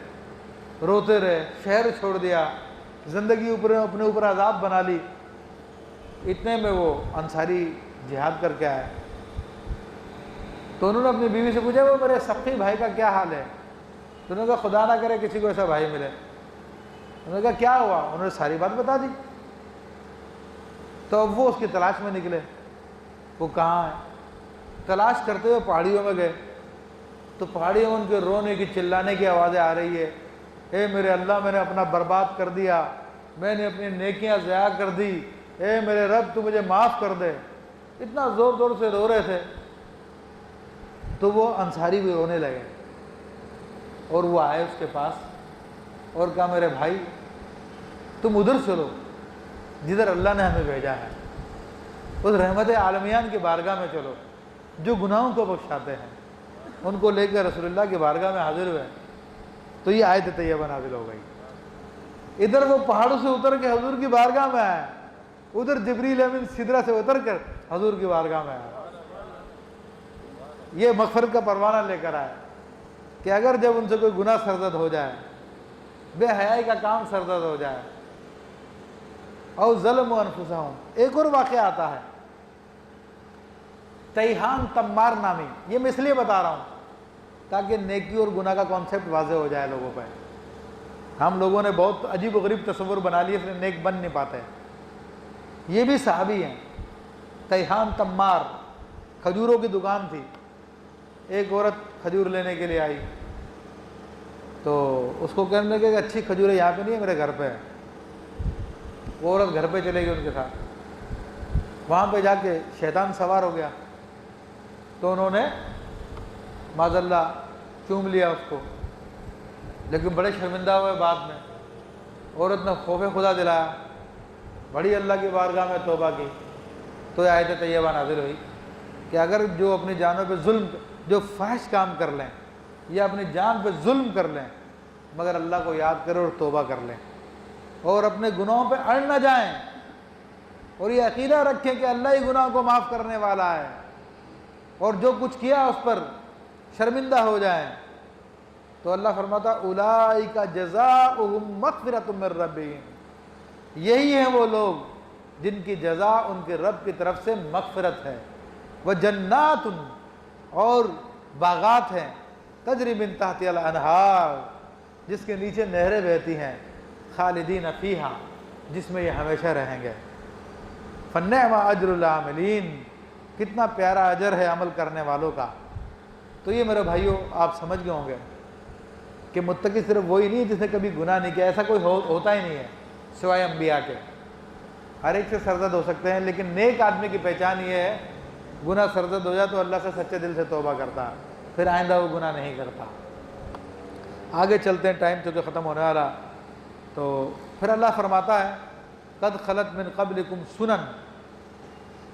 روتے رہے، شہر چھوڑ دیا، زندگی اپنے اوپر عذاب بنا لی۔ اتنے میں وہ انصاری جہاد کر کے آئے، تو انہوں نے اپنی بیوی سے پوچھا وہ میرے ثقفی بھائی کا کیا حال ہے؟ تو انہوں نے کہا خدا نہ کرے کسی کو ایسا بھائی ملے۔ انہوں نے کہا کیا ہوا؟ انہوں نے ساری بات بتا دی۔ تو اب وہ اس کی تلاش میں نکلے، وہ کہاں ہے؟ تلاش کرتے ہوئے پہاڑیوں میں گئے، تو پہاڑیوں میں ان کے رونے کی چلانے کی آوازیں آ رہی ہے، اے میرے اللہ میں نے اپنا برباد کر دیا، میں نے اپنی نیکیاں ضیاع کر دی، اے میرے رب تو مجھے معاف کر دے۔ اتنا زور زور سے رو رہے تھے۔ تو وہ انصاری بھی رونے لگے، اور وہ آئے اس کے پاس اور کہا میرے بھائی تم ادھر چلو جدھر اللہ نے ہمیں بھیجا ہے، اس رحمت عالمیان کی بارگاہ میں چلو جو گناہوں کو بخشاتے ہیں۔ ان کو لے کر رسول اللہ کی بارگاہ میں حاضر ہوئے، تو یہ آیت طیبہ نازل ہو گئی۔ ادھر وہ پہاڑوں سے اتر کے حضور کی بارگاہ میں آئے، ادھر جبریل امین سدرہ سے اتر کر حضور کی بارگاہ میں آئے۔ یہ مغفرت کا پروانہ لے کر آئے کہ اگر جب ان سے کوئی گناہ سرزد ہو جائے، بے حیائی کا کام سرزد ہو جائے، او ظلم و انفسہم۔ ایک اور واقعہ آتا ہے تیہان تمار نامی، یہ میں اس لیے بتا رہا ہوں تاکہ نیکی اور گناہ کا کانسیپٹ واضح ہو جائے لوگوں پہ۔ ہم لوگوں نے بہت عجیب و غریب تصور بنا لیے، اس لیے نیک بن نہیں پاتے۔ یہ بھی صحابی ہیں، تیہان تمار، کھجوروں کی دکان تھی۔ ایک عورت کھجور لینے کے لیے آئی، تو اس کو کہنے لگے کہ اچھی کھجوریں یہاں پہ نہیں ہے، میرے گھر پہ ہے۔ وہ عورت گھر پہ چلے گئی ان کے ساتھ، وہاں پہ جا کے شیطان سوار ہو گیا، تو انہوں نے معاذ اللہ چوم لیا اس کو، لیکن بڑے شرمندہ ہوئے بعد میں۔ عورت نے خوف خدا دلایا، بڑی اللہ کی بارگاہ میں توبہ کی، تو یہ آیت طیبہ نازل ہوئی کہ اگر جو اپنی جانوں پہ ظلم، جو فحش کام کر لیں یا اپنی جان پہ ظلم کر لیں، مگر اللہ کو یاد کریں اور توبہ کر لیں اور اپنے گناہوں پہ اڑ نہ جائیں، اور یہ عقیدہ رکھیں کہ اللہ ہی گناہ کو معاف کرنے والا ہے، اور جو کچھ کیا اس پر شرمندہ ہو جائیں، تو اللہ فرماتا اولئک جزاؤہم مغفرۃ من ربہم، یہی ہیں وہ لوگ جن کی جزا ان کے رب کی طرف سے مغفرت ہے، وجنات، اور باغات ہیں، تجری من تحتها الانہار، جس کے نیچے نہریں بہتی ہیں، خالدین فیہا، جس میں یہ ہمیشہ رہیں گے۔ فنعم اجر العاملین، کتنا پیارا اجر ہے عمل کرنے والوں کا۔ تو یہ میرے بھائیوں آپ سمجھ گئے ہوں گے کہ متقی صرف وہی نہیں جس نے کبھی گناہ نہیں کیا، ایسا کوئی ہوتا ہی نہیں ہے سوائے انبیاء کے۔ ہر ایک سے سرزد ہو سکتے ہیں، لیکن نیک آدمی کی پہچان یہ ہے گناہ سرزد ہو جائے تو اللہ سے سچے دل سے توبہ کرتا، پھر آئندہ وہ گناہ نہیں کرتا۔ آگے چلتے ہیں، ٹائم تو ختم ہونے والا۔ تو پھر اللہ فرماتا ہے قد خلت من قبلکم سنن،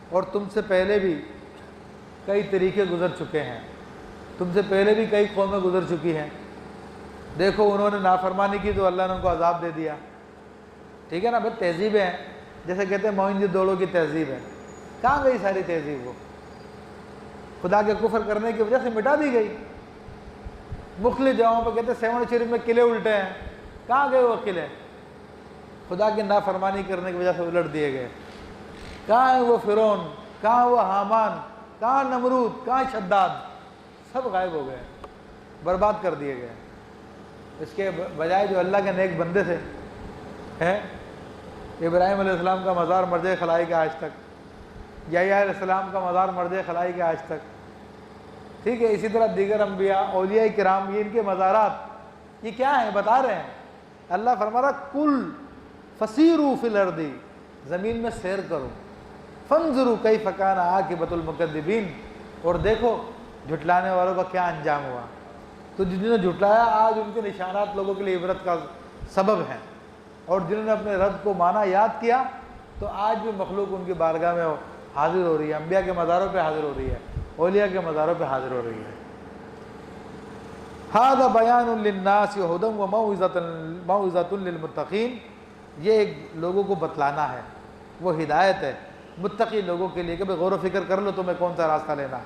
اور تم سے پہلے بھی کئی طریقے گزر چکے ہیں، تم سے پہلے بھی کئی قومیں گزر چکی ہیں۔ دیکھو انہوں نے نافرمانی کی تو اللہ نے ان کو عذاب دے دیا، ٹھیک ہے نا، بس تہذیبیں ہیں، جیسے کہتے ہیں موہن جودڑو کی تہذیب ہے۔ کہاں گئی ساری تہذیب؟ وہ خدا کے کفر کرنے کی وجہ سے مٹا دی گئی۔ مختلف جگہوں پہ کہتے ہیں 7 شریف میں قلعے الٹے ہیں، کہاں گئے وہ قلعے؟ خدا کی نافرمانی کرنے کی وجہ سے الٹ دیے گئے۔ کہاں ہے وہ فرعون، کہاں وہ حامان، کہاں نمرود، کہاں شداد، سب غائب ہو گئے، برباد کر دیے گئے۔ اس کے بجائے جو اللہ کے نیک بندے تھے ہیں، ابراہیم علیہ السلام کا مزار مرجع خلائی کے آج تک، یحییٰ علیہ السلام کا مزار مرجع خلائی کے آج تک، ٹھیک ہے، اسی طرح دیگر انبیاء، اولیاء کرام، یہ ان کے مزارات یہ کیا ہیں بتا رہے ہیں۔ اللہ فرما رہا کل فسیروا فی الارض، زمین میں سیر کرو، فانظروا کیف کان عاقبۃ المکذبین، اور دیکھو جھٹلانے والوں کا کیا انجام ہوا۔ تو جنہوں نے جھٹلایا آج ان کے نشانات لوگوں کے لیے عبرت کا سبب ہیں، اور جنہوں نے اپنے رب کو مانا یاد کیا تو آج بھی مخلوق ان کی بارگاہ میں حاضر ہو رہی ہے، انبیاء کے مزاروں پہ حاضر ہو رہی ہے، اولیاء کے مزاروں پہ حاضر ہو رہی ہے۔ ھذا بیان للناس ھدی وموعظۃ للمتقین، یہ ایک لوگوں کو بتلانا ہے، وہ ہدایت ہے متقی لوگوں کے لیے کہ بھئی غور و فکر کر لو تمہیں کون سا راستہ لینا۔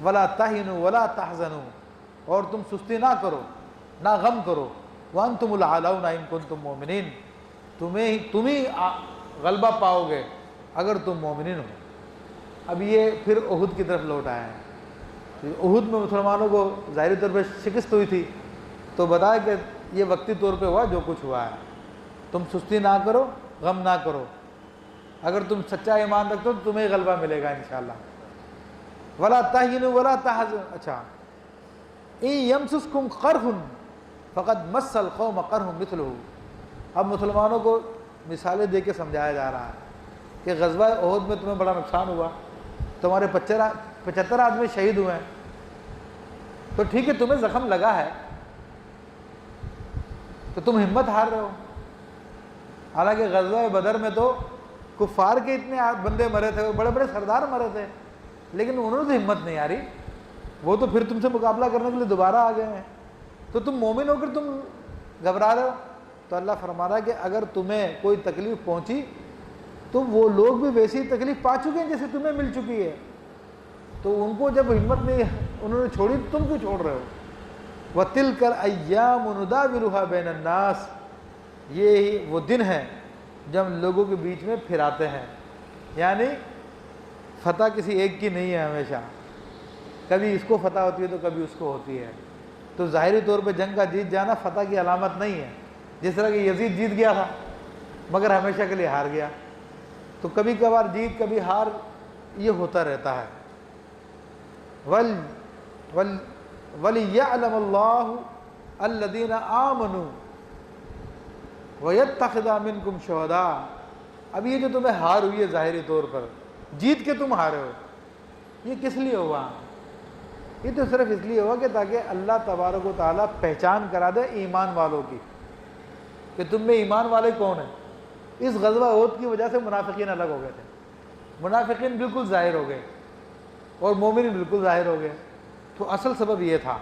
ولا تہنوا ولا تحزنوا، اور تم سستی نہ کرو نہ غم کرو، وانتم الاعلون ان کنتم مؤمنین، تم ہی غلبہ پاؤ گے اگر تم مومنین ہو۔ اب یہ پھر احد کی طرف لوٹ آیا ہے۔ احد میں مسلمانوں کو ظاہری طور پہ شکست ہوئی تھی، تو بتایا کہ یہ وقتی طور پہ ہوا جو کچھ ہوا ہے، تم سستی نہ کرو، غم نہ کرو، اگر تم سچا ایمان رکھتے ہو تو تمہیں غلبہ ملے گا انشاءاللہ۔ ولا تہنوا ولا تحزنوا، اچھا، ان یمسسکم قرح فقد مس القوم قرح مثلہ، اب مسلمانوں کو مثالیں دے کے سمجھایا جا رہا ہے کہ غزوہ احد میں تمہیں بڑا نقصان ہوا، تمہارے 75 آدمی شہید ہوئے ہیں، تو ٹھیک ہے تمہیں زخم لگا ہے تو تم ہمت ہار رہے ہو۔ حالانکہ غزوہ بدر میں تو کفار کے اتنے بندے مرے تھے، بڑے بڑے سردار مرے تھے، لیکن انہوں نے تو ہمت نہیں ہاری، وہ تو پھر تم سے مقابلہ کرنے کے لیے دوبارہ آ گئے ہیں، تو تم مومن ہو کر تم گھبرا رہے ہو۔ تو اللہ فرما رہا ہے کہ اگر تمہیں کوئی تکلیف پہنچی تو وہ لوگ بھی ویسی تکلیف پا چکے ہیں جیسے تمہیں مل چکی ہے، تو ان کو جب ہمت نہیں انہوں نے چھوڑی تو تم کیوں چھوڑ رہے ہو۔ وَتِلْكَ الْأَيَّامُ نُدَاوِلُهَا بَيْنَ النَّاسِ، یہ وہ دن ہے جب لوگوں کے بیچ میں پھراتے ہیں، یعنی فتح کسی ایک کی نہیں ہے، ہمیشہ کبھی اس کو فتح ہوتی ہے تو کبھی اس کو ہوتی ہے۔ تو ظاہری طور پہ جنگ کا جیت جانا فتح کی علامت نہیں ہے، جس طرح کہ یزید جیت گیا تھا مگر ہمیشہ کے لیے ہار گیا، تو کبھی کبھار جیت کبھی ہار یہ ہوتا رہتا ہے۔ وَلِيَعْلَمَ اللَّهُ الَّذِينَ آمَنُوا وَيَتَّخِذَ مِنْكُمْ شُهَدَاءَ، اب یہ جو تمہیں ہار ہوئی ہے ظاہری طور پر، جیت کے تم ہارے ہو، یہ کس لیے ہوا؟ یہ تو صرف اس لیے ہوا کہ تاکہ اللہ تبارک و تعالیٰ پہچان کرا دے ایمان والوں کی کہ تم میں ایمان والے کون ہیں۔ اس غزوہ احد کی وجہ سے منافقین الگ ہو گئے تھے، منافقین بالکل ظاہر ہو گئے اور مومن بالکل ظاہر ہو گئے، تو اصل سبب یہ تھا۔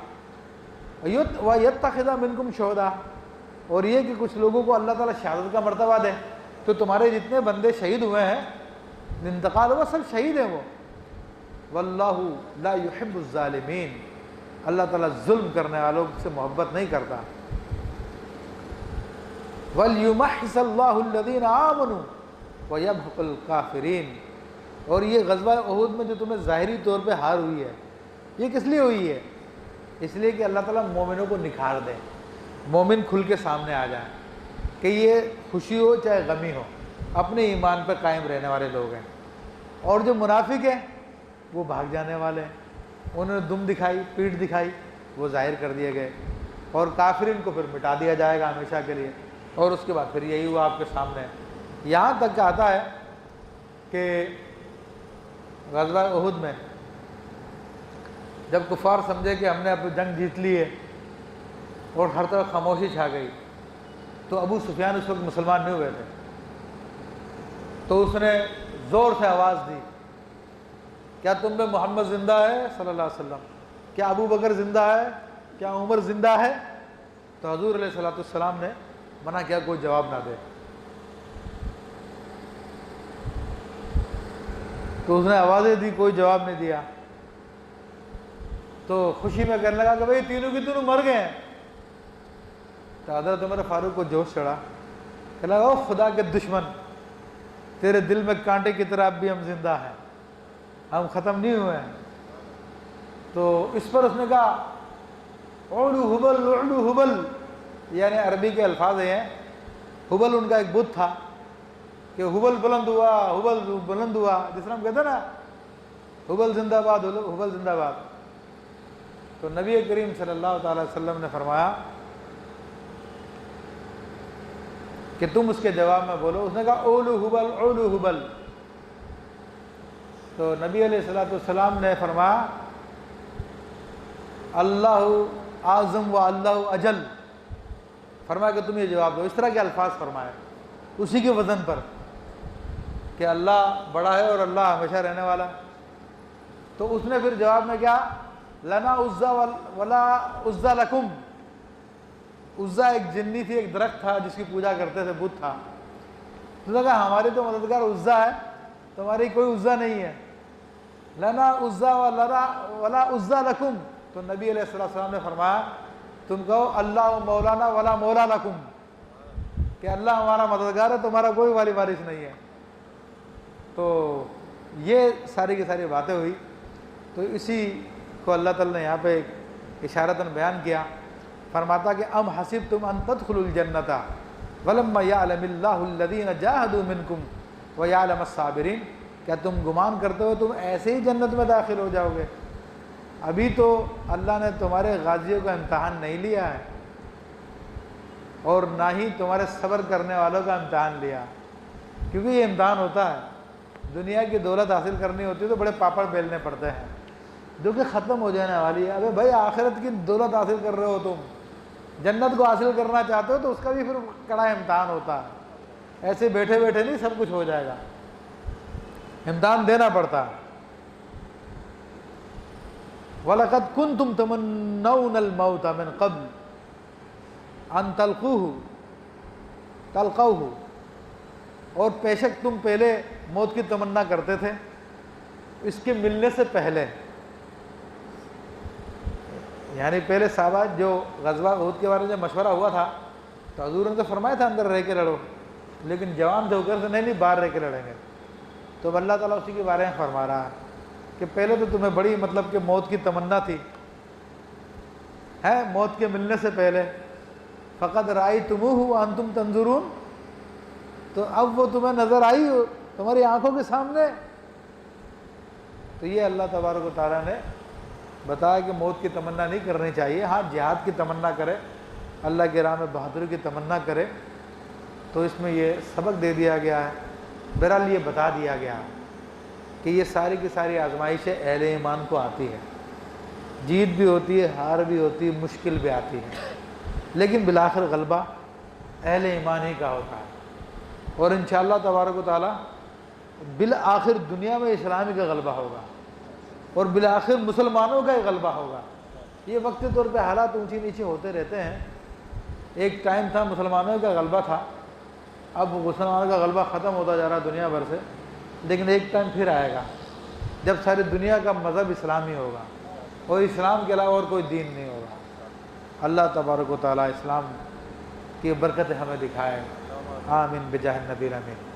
وَيَتَّخِذَ مِنْكُمْ شُهَدَاءَ، اور یہ کہ کچھ لوگوں کو اللہ تعالیٰ شہادت کا مرتبہ دے، تو تمہارے جتنے بندے شہید ہوئے ہیں، انتقال ہوا، سب شہید ہیں وہ۔ وَاللَّهُ لَا يُحِبُّ الظَّالِمِينَ، اللہ تعالیٰ ظلم کرنے والوں سے محبت نہیں کرتا۔ وَلْيُمَحِّصَ اللَّهُ الَّذِينَ آمَنُوا وَيَمْحَقَ الْكَافِرِينَ، اور یہ غزوہ احد میں جو تمہیں ظاہری طور پہ ہار ہوئی ہے، یہ کس لیے ہوئی ہے؟ اس لیے کہ اللہ تعالیٰ مومنوں کو نکھار دے، مومن کھل کے سامنے آ جائیں کہ یہ خوشی ہو چاہے غمی ہو اپنے ایمان پہ قائم رہنے والے لوگ ہیں، اور جو منافق ہیں وہ بھاگ جانے والے ہیں، انہوں نے دم دکھائی، پیٹھ دکھائی، وہ ظاہر کر دیے گئے، اور کافرین کو پھر مٹا دیا جائے گا ہمیشہ کے لیے، اور اس کے بعد پھر یہی ہوا آپ کے سامنے۔ یہاں تک کہ آتا ہے کہ غزوہ احد میں جب کفار سمجھے کہ ہم نے اپنی جنگ جیت لی ہے اور ہر طرف خاموشی چھا گئی، تو ابو سفیان اس وقت مسلمان نہیں ہوئے تھے، تو اس نے زور سے آواز دی، کیا تم میں محمد زندہ ہے صلی اللہ علیہ وسلم؟ کیا ابو بکر زندہ ہے؟ کیا عمر زندہ ہے؟ تو حضور علیہ السلام نے منع کیا کوئی جواب نہ دے، تو اس نے آوازیں دی، کوئی جواب نہیں دیا، تو خوشی میں کہنے لگا کہ بھئی تینوں کی تینوں مر گئے ہیں۔ تو حضرت عمر فاروق کو جوش چڑھا کہ لگا او خدا کے دشمن، تیرے دل میں کانٹے کی طرح اب بھی ہم زندہ ہیں، ہم ختم نہیں ہوئے ہیں۔ تو اس پر اس نے کہا اولو حبل اولو حبل، یعنی عربی کے الفاظ ہیں، حبل ان کا ایک بت تھا کہ حبل بلند ہوا، حبل بلند ہوا، جس طرح ہم کہتے ہیں نا حبل زندہ باد، حبل زندہ باد۔ تو نبی کریم صلی اللہ تعالی وسلم نے فرمایا کہ تم اس کے جواب میں بولو۔ اس نے کہا اولو حبل اولو حبل۔ تو نبی علیہ السلام نے فرمایا اللہ اعظم و اللہ اجل، فرمایا کہ تم یہ جواب دو۔ اس طرح کے الفاظ فرمائے اسی کے وزن پر کہ اللہ بڑا ہے اور اللہ ہمیشہ رہنے والا۔ تو اس نے پھر جواب میں کیا، لنا عزا ولا عزا لکم۔ عزا ایک جنی تھی، ایک درخت تھا جس کی پوجا کرتے تھے، بت تھا۔ تو نے کہا ہماری تو مددگار عزا ہے، تمہاری کوئی عزا نہیں ہے۔ لنا عزا ولا عزا لکم۔ تو نبی علیہ السلام نے فرمایا تم کہو اللہ مولانا ولا مولا لکم، کہ اللہ ہمارا مددگار ہے، تمہارا کوئی والی وارث نہیں ہے۔ تو یہ ساری کی ساری باتیں ہوئی۔ تو اسی کو اللہ تعالیٰ نے یہاں پہ اشارتاً بیان کیا، فرماتا کہ ام حسبتم ان تدخلوا الجنۃ ولما یعلم اللہ الذین جاہدوا منکم ویعلم الصابرین، کیا تم گمان کرتے ہو تم ایسے ہی جنت میں داخل ہو جاؤ گے؟ ابھی تو اللہ نے تمہارے غازیوں کا امتحان نہیں لیا ہے اور نہ ہی تمہارے صبر کرنے والوں کا امتحان لیا، کیونکہ یہ امتحان ہوتا ہے۔ دنیا کی دولت حاصل کرنی ہوتی ہے تو بڑے پاپڑ بیلنے پڑتے ہیں جو کہ ختم ہو جانے والی ہے۔ ابے بھائی آخرت کی دولت حاصل کر رہے ہو، تم جنت کو حاصل کرنا چاہتے ہو تو اس کا بھی پھر کڑا امتحان ہوتا ہے۔ ایسے بیٹھے بیٹھے نہیں سب کچھ ہو جائے گا، امتحان دینا پڑتا ہے۔ وَلَقَدْ كُنْتُمْ تَمَنَّوْنَ الْمَوْتَ مِنْ قَبْلِ أَنْ تَلْقَوْهُ، اور بے شک تم پہلے موت کی تمنا کرتے تھے اس کے ملنے سے پہلے۔ یعنی پہلے صحابہ جو غزوہ احد کے بارے میں مشورہ ہوا تھا تو حضور نے تو فرمایا تھا اندر رہ کے لڑو، لیکن جوان تھے ہو کر سے نہیں باہر رہ کے لڑیں گے۔ تو اب اللہ تعالیٰ اسی کے بارے میں فرما رہا ہے کہ پہلے تو تمہیں بڑی مطلب کہ موت کی تمنا تھی ہے موت کے ملنے سے پہلے، فقد رأیتموہ وانتم تنظرون، تو اب وہ تمہیں نظر آئی تمہاری آنکھوں کے سامنے۔ تو یہ اللہ تبارک و تعالیٰ نے بتایا کہ موت کی تمنا نہیں کرنی چاہیے، ہاں جہاد کی تمنا کرے، اللہ کی راہ میں بہادری کی تمنا کرے۔ تو اس میں یہ سبق دے دیا گیا ہے، بہرحال یہ بتا دیا گیا کہ یہ ساری کی ساری آزمائشیں اہل ایمان کو آتی ہے، جیت بھی ہوتی ہے، ہار بھی ہوتی ہے، مشکل بھی آتی ہے، لیکن بالآخر غلبہ اہل ایمان ہی کا ہوتا ہے۔ اور انشاءاللہ تبارک و تعالیٰ بالآخر دنیا میں اسلامی کا غلبہ ہوگا اور بالآخر مسلمانوں کا ہی غلبہ ہوگا۔ یہ وقتی طور پہ حالات اونچی نیچے ہوتے رہتے ہیں۔ ایک ٹائم تھا مسلمانوں کا غلبہ تھا، اب مسلمانوں کا غلبہ ختم ہوتا جا رہا دنیا بھر سے، لیکن ایک ٹائم پھر آئے گا جب ساری دنیا کا مذہب اسلامی ہوگا اور اسلام کے علاوہ اور کوئی دین نہیں ہوگا۔ اللہ تبارک و تعالیٰ اسلام کی برکتیں ہمیں دکھائے، آمین بجاہ النبی الامین۔